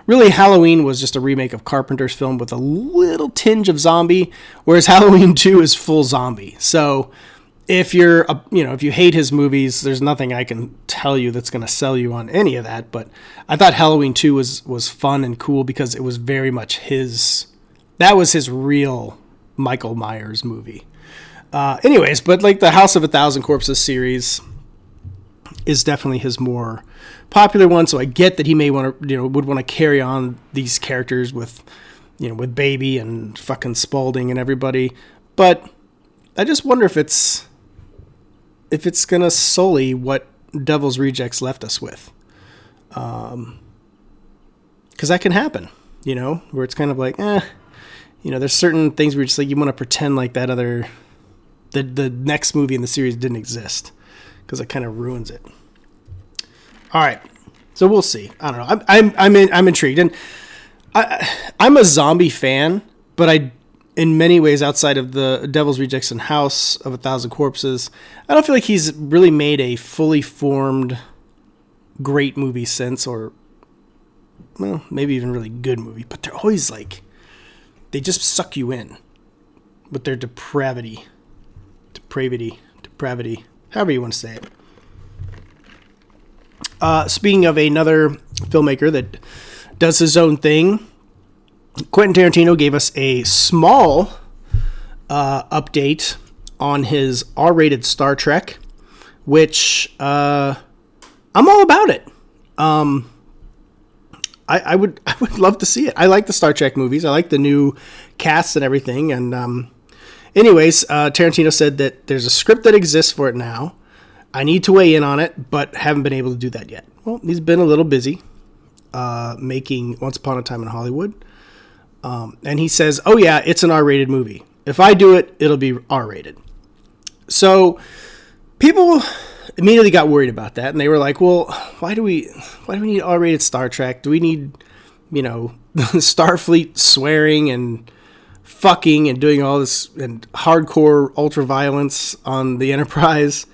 really Halloween was just a remake of Carpenter's film with a little tinge of zombie, whereas Halloween 2 is full zombie. So if if you hate his movies, there's nothing I can tell you that's going to sell you on any of that. But I thought Halloween 2 was fun and cool because it was very much that was his real Michael Myers movie. Anyways, but like the House of a Thousand Corpses series is definitely his more popular one. So I get that he may want to, would want to carry on these characters with Baby and fucking Spaulding and everybody. But I just wonder if it's going to sully what Devil's Rejects left us with. Because that can happen, where it's kind of like, there's certain things where it's like you want to pretend like that the next movie in the series didn't exist, because it kind of ruins it. All right, so we'll see. I don't know. I'm intrigued, and I'm a zombie fan, but in many ways, outside of the Devil's Rejects and House of a Thousand Corpses, I don't feel like he's really made a fully formed great movie since, or well, maybe even really good movie. But they're always like, they just suck you in with their depravity, however you want to say it. Speaking of another filmmaker that does his own thing, Quentin Tarantino gave us a small update on his R-rated Star Trek, which I'm all about it. I would love to see it. I like the Star Trek movies. I like the new casts and everything. And anyways, Tarantino said that there's a script that exists for it now. I need to weigh in on it, but haven't been able to do that yet. Well, he's been a little busy making Once Upon a Time in Hollywood. And he says, oh yeah, it's an R-rated movie. If I do it, it'll be R-rated. So people immediately got worried about that. And they were like, well, why do we need R-rated Star Trek? Do we need, Starfleet swearing and fucking and doing all this and hardcore ultra violence on the Enterprise?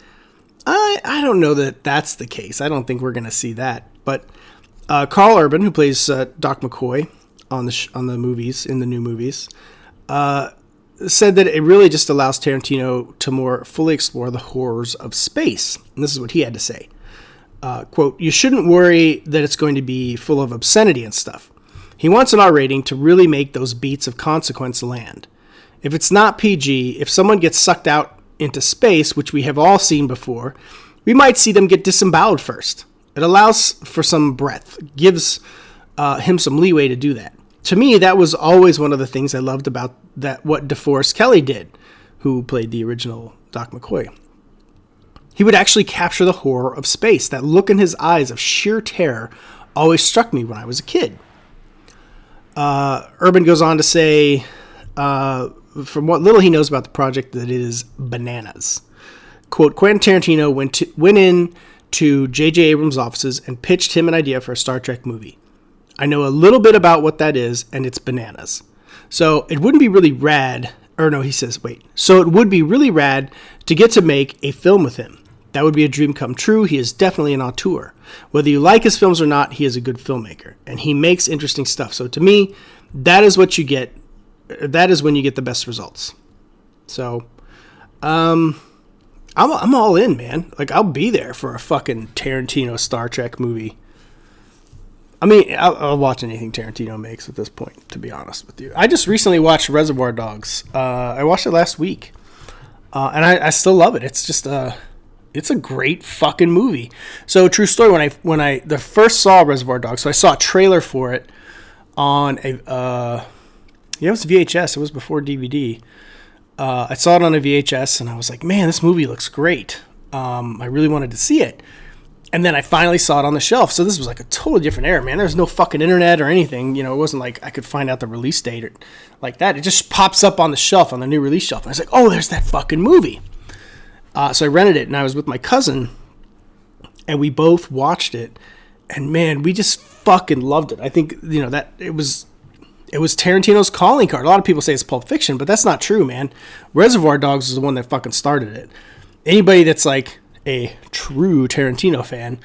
I don't know that that's the case. I don't think we're going to see that. But Carl Urban, who plays Doc McCoy on the movies, in the new movies, said that it really just allows Tarantino to more fully explore the horrors of space. And this is what he had to say. Quote, you shouldn't worry that it's going to be full of obscenity and stuff. He wants an R rating to really make those beats of consequence land. If it's not PG, if someone gets sucked out into space, which we have all seen before, we might see them get disemboweled first. It allows for some breadth, gives him some leeway to do that. To me, that was always one of the things I loved about that, what DeForest Kelley did, who played the original Doc McCoy. He would actually capture the horror of space. That look in his eyes of sheer terror always struck me when I was a kid. Urban goes on to say, from what little he knows about the project, that it is bananas. Quote, Quentin Tarantino went in to J.J. Abrams' offices and pitched him an idea for a Star Trek movie. I know a little bit about what that is, and it's bananas. So it wouldn't be really rad, so it would be really rad to get to make a film with him. That would be a dream come true. He is definitely an auteur. Whether you like his films or not, he is a good filmmaker, and he makes interesting stuff. So to me, that is what you get. That is when you get the best results. So, I'm all in, man. Like, I'll be there for a fucking Tarantino Star Trek movie. I mean, I'll watch anything Tarantino makes at this point, to be honest with you. I just recently watched Reservoir Dogs. I watched it last week, and I still love it. It's just It's a great fucking movie. So true story. When I the first saw Reservoir Dogs, so I saw a trailer for it on a it was VHS. It was before DVD. I saw it on a VHS and I was like, man, this movie looks great. I really wanted to see it. And then I finally saw it on the shelf. So this was like a totally different era, man. There's no fucking internet or anything. You know, it wasn't like I could find out the release date or like that. It just pops up on the shelf, on the new release shelf. And I was like, oh, there's that fucking movie. So I rented it and I was with my cousin and we both watched it. And man, we just fucking loved it. I think, you know, that it was Tarantino's calling card. A lot of people say it's Pulp Fiction, but that's not true, man. Reservoir Dogs is the one that fucking started it. Anybody that's like a true Tarantino fan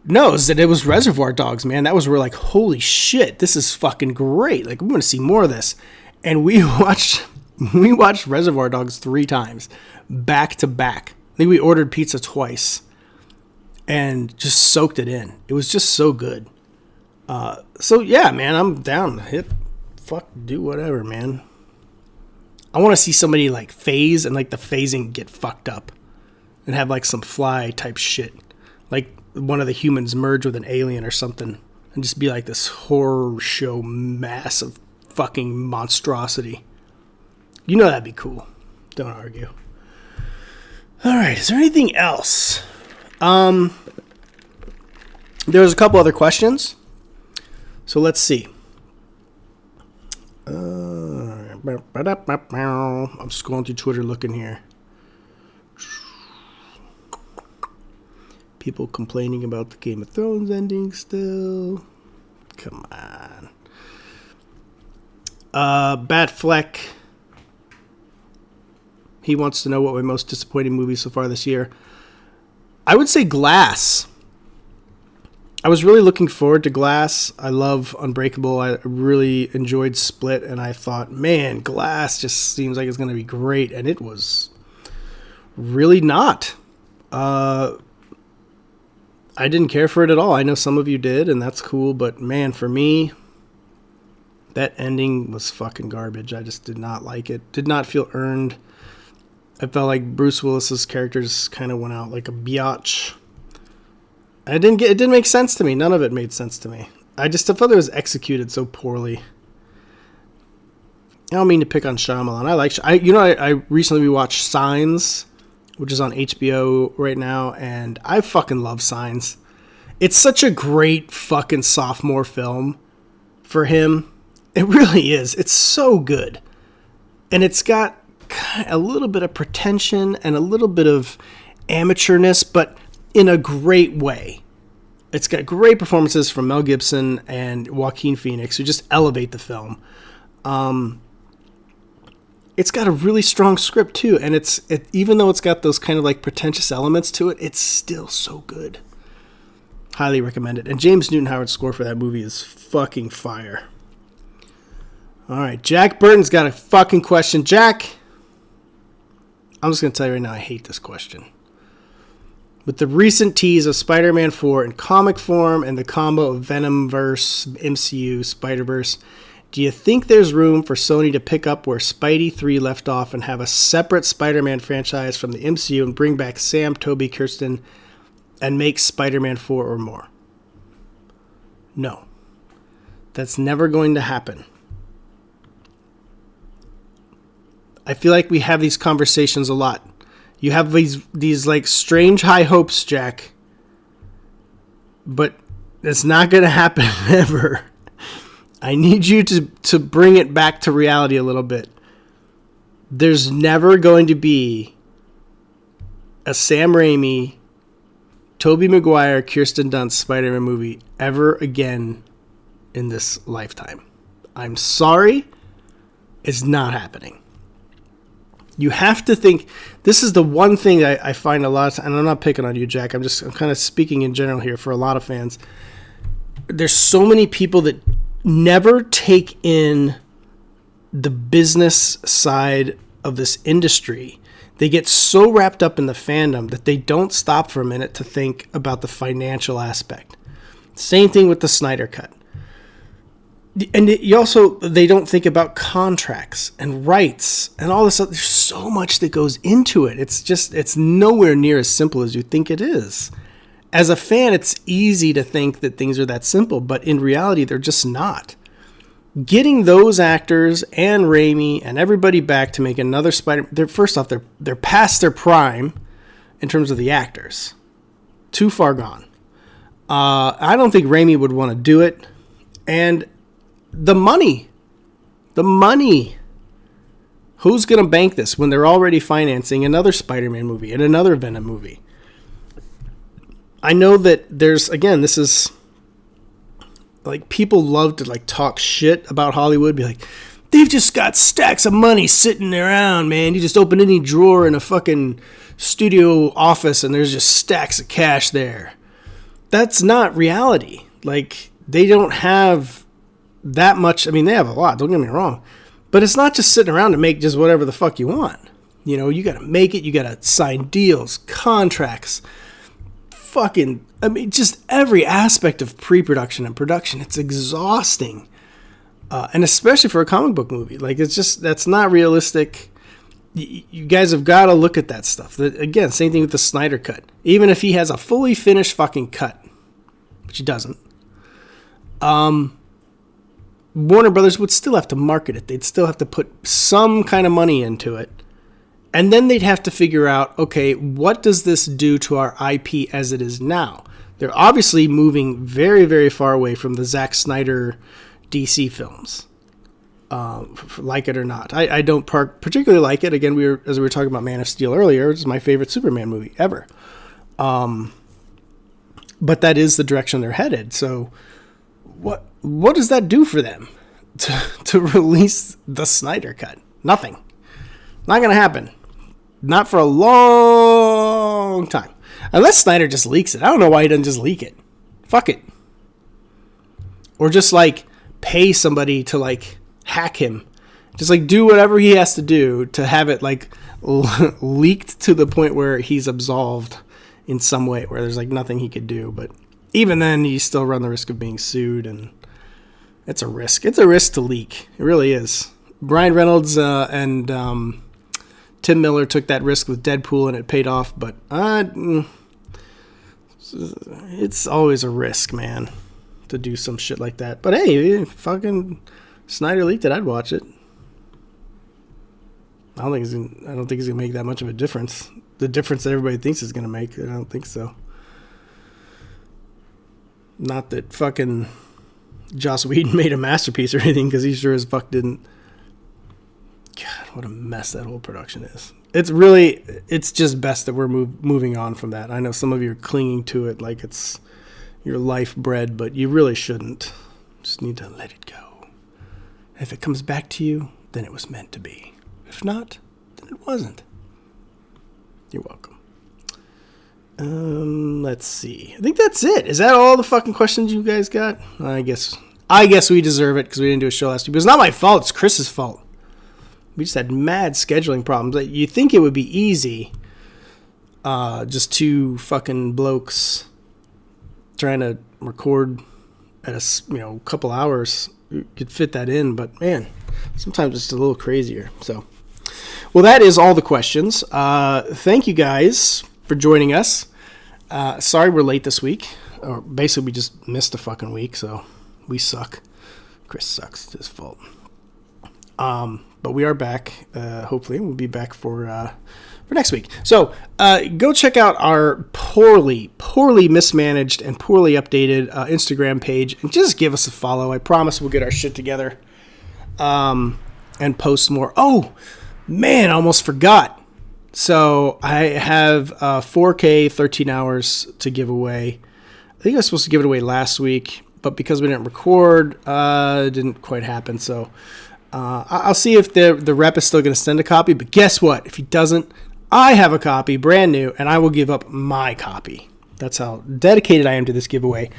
knows that it was Reservoir Dogs, man. That was where like, holy shit, this is fucking great. Like, we want to see more of this. And we watched Reservoir Dogs 3 times back to back. I think we ordered pizza twice and just soaked it in. It was just so good. So yeah, man, I'm down. Do whatever, man. I want to see somebody like phase and like the phasing get fucked up and have like some Fly type shit. Like one of the humans merge with an alien or something and just be like this horror show mass of fucking monstrosity. You know that'd be cool. Don't argue. All right, is there anything else? There was a couple other questions. So let's see. I'm scrolling through Twitter looking here. People complaining about the Game of Thrones ending still. Come on. Bat Fleck. He wants to know what my most disappointing movie so far this year. I would say Glass. I was really looking forward to Glass. I love Unbreakable. I really enjoyed Split, and I thought, man, Glass just seems like it's going to be great, and it was really not. I didn't care for it at all. I know some of you did, and that's cool, but man, for me, that ending was fucking garbage. I just did not like it. Did not feel earned. I felt like Bruce Willis's character just kind of went out like a biatch. It didn't make sense to me. None of it made sense to me. I thought it was executed so poorly. I don't mean to pick on Shyamalan. I recently rewatched Signs, which is on HBO right now, and I fucking love Signs. It's such a great fucking sophomore film for him. It really is. It's so good. And it's got a little bit of pretension and a little bit of amateurness, but in a great way. It's got great performances from Mel Gibson and Joaquin Phoenix, who just elevate the film. It's got a really strong script too, and even though it's got those kind of like pretentious elements to it, it's still so good. Highly recommend it. And James Newton Howard's score for that movie is fucking fire. All right, Jack Burton's got a fucking question. Jack, I'm just going to tell you right now, I hate this question. With the recent tease of Spider-Man 4 in comic form and the combo of Venomverse, MCU, Spider-Verse, do you think there's room for Sony to pick up where Spidey 3 left off and have a separate Spider-Man franchise from the MCU and bring back Sam, Tobey, Kirsten, and make Spider-Man 4 or more? No. That's never going to happen. I feel like we have these conversations a lot. You have these like strange high hopes, Jack. But it's not going to happen ever. I need you to bring it back to reality a little bit. There's never going to be a Sam Raimi, Tobey Maguire, Kirsten Dunst Spider-Man movie ever again in this lifetime. I'm sorry. It's not happening. You have to think, this is the one thing I find a lot of times, and I'm not picking on you, Jack, I'm kind of speaking in general here for a lot of fans. There's so many people that never take in the business side of this industry. They get so wrapped up in the fandom that they don't stop for a minute to think about the financial aspect. Same thing with the Snyder Cut. And they don't think about contracts and rights and all this stuff. There's so much that goes into it. It's nowhere near as simple as you think it is. As a fan, it's easy to think that things are that simple, but in reality, they're just not. Getting those actors and Raimi and everybody back to make another Spider-Man, first off, they're past their prime in terms of the actors. Too far gone. I don't think Raimi would want to do it. And the money. Who's going to bank this when they're already financing another Spider-Man movie and another Venom movie? I know that this is like, people love to like talk shit about Hollywood, be like, they've just got stacks of money sitting around, man. You just open any drawer in a fucking studio office and there's just stacks of cash there. That's not reality. Like, they don't have that much. I mean, they have a lot, don't get me wrong, but it's not just sitting around to make just whatever the fuck you want. You know, you got to make it. You got to sign deals, contracts, just every aspect of pre-production and production. It's exhausting. And especially for a comic book movie. Like, that's not realistic. You guys have got to look at that stuff. Again, same thing with the Snyder Cut. Even if he has a fully finished fucking cut, which he doesn't, Warner Brothers would still have to market it. They'd still have to put some kind of money into it. And then they'd have to figure out, okay, what does this do to our IP as it is now? They're obviously moving very, very far away from the Zack Snyder DC films, like it or not. I don't particularly like it. Again, as we were talking about Man of Steel earlier, it's my favorite Superman movie ever. But that is the direction they're headed. So what does that do for them to release the Snyder Cut? Nothing. Not going to happen. Not for a long time. Unless Snyder just leaks it. I don't know why he doesn't just leak it. Fuck it. Or just like pay somebody to like hack him. Just like do whatever he has to do to have it like leaked to the point where he's absolved in some way, where there's like nothing he could do. But even then, you still run the risk of being sued, and it's a risk. It's a risk to leak. It really is. Ryan Reynolds and Tim Miller took that risk with Deadpool, and it paid off. But it's always a risk, man, to do some shit like that. But hey, fucking Snyder leaked it, I'd watch it. I don't think he's gonna make that much of a difference. The difference that everybody thinks is gonna make, I don't think so. Not that fucking Joss Whedon made a masterpiece or anything, because he sure as fuck didn't. God, what a mess that whole production is. It's just best that we're moving on from that. I know some of you are clinging to it like it's your life bread, but you really shouldn't. Just need to let it go. If it comes back to you, then it was meant to be. If not, then it wasn't. You're welcome. Let's see. I think that's it. Is that all the fucking questions you guys got? I guess we deserve it because we didn't do a show last week. But it's not my fault. It's Chris's fault. We just had mad scheduling problems. You think it would be easy, just two fucking blokes trying to record at a couple hours. You could fit that in, but man, sometimes it's a little crazier. So, well, that is all the questions. Thank you guys for joining us. Sorry we're late this week. Or basically, we just missed a fucking week, so we suck. Chris sucks. It's his fault. But we are back. Hopefully, we'll be back for next week. So go check out our poorly mismanaged and poorly updated Instagram page, and just give us a follow. I promise we'll get our shit together and post more. Oh man, I almost forgot. So I have 4K 13 hours to give away. I think I was supposed to give it away last week, but because we didn't record, it didn't quite happen. So I'll see if the rep is still going to send a copy. But guess what? If he doesn't, I have a copy, brand new, and I will give up my copy. That's how dedicated I am to this giveaway.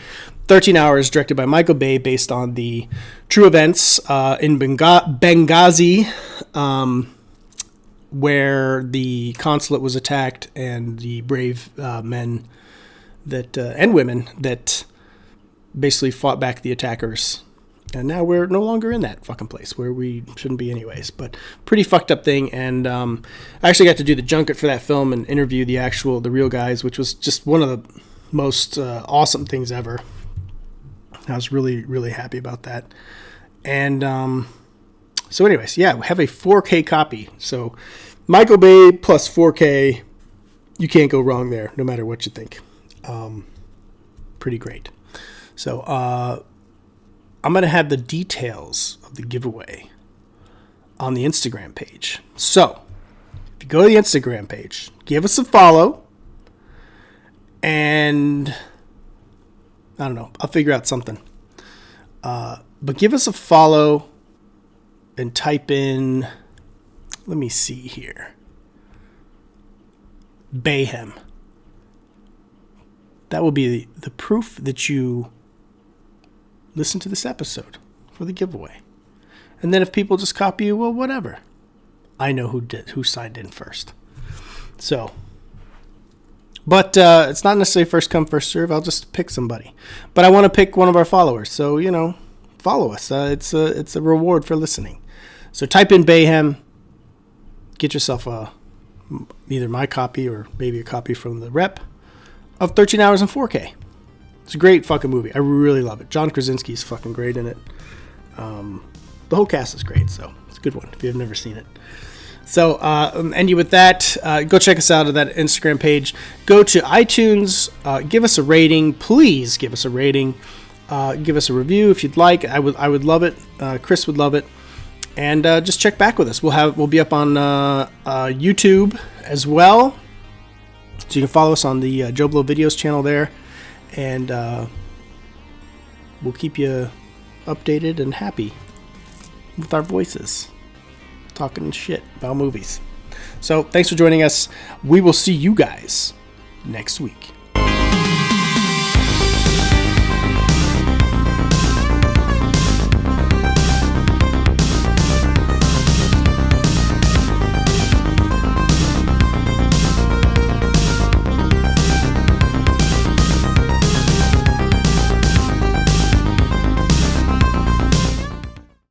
13 hours, directed by Michael Bay, based on the true events in Benghazi, where the consulate was attacked, and the brave men that and women that basically fought back the attackers And now we're no longer in that fucking place where we shouldn't be anyways. But pretty fucked up thing. And I actually got to do the junket for that film and interview the real guys, which was just one of the most awesome things ever. I was really, really happy about that. And so anyways, yeah, we have a 4K copy. So Michael Bay plus 4K, you can't go wrong there, no matter what you think. Pretty great. So I'm going to have the details of the giveaway on the Instagram page. So if you go to the Instagram page, give us a follow, and I don't know, I'll figure out something. But give us a follow and type in, let me see here, Bayhem. That will be the proof that you listen to this episode for the giveaway. And then if people just copy you, well, whatever. I know who signed in first. So, but it's not necessarily first come, first serve. I'll just pick somebody. But I want to pick one of our followers. So, follow us. It's a reward for listening. So type in Bayhem. Get yourself either my copy or maybe a copy from the rep of 13 Hours in 4K. It's a great fucking movie. I really love it. John Krasinski's fucking great in it. The whole cast is great, so it's a good one if you've never seen it. So, ending with that, go check us out at that Instagram page. Go to iTunes, give us a rating. Please give us a rating. Give us a review if you'd like. I would love it. Chris would love it. And just check back with us. We'll be up on YouTube as well. So you can follow us on the JoBlo Videos channel there. And we'll keep you updated and happy with our voices, talking shit about movies. So thanks for joining us. We will see you guys next week.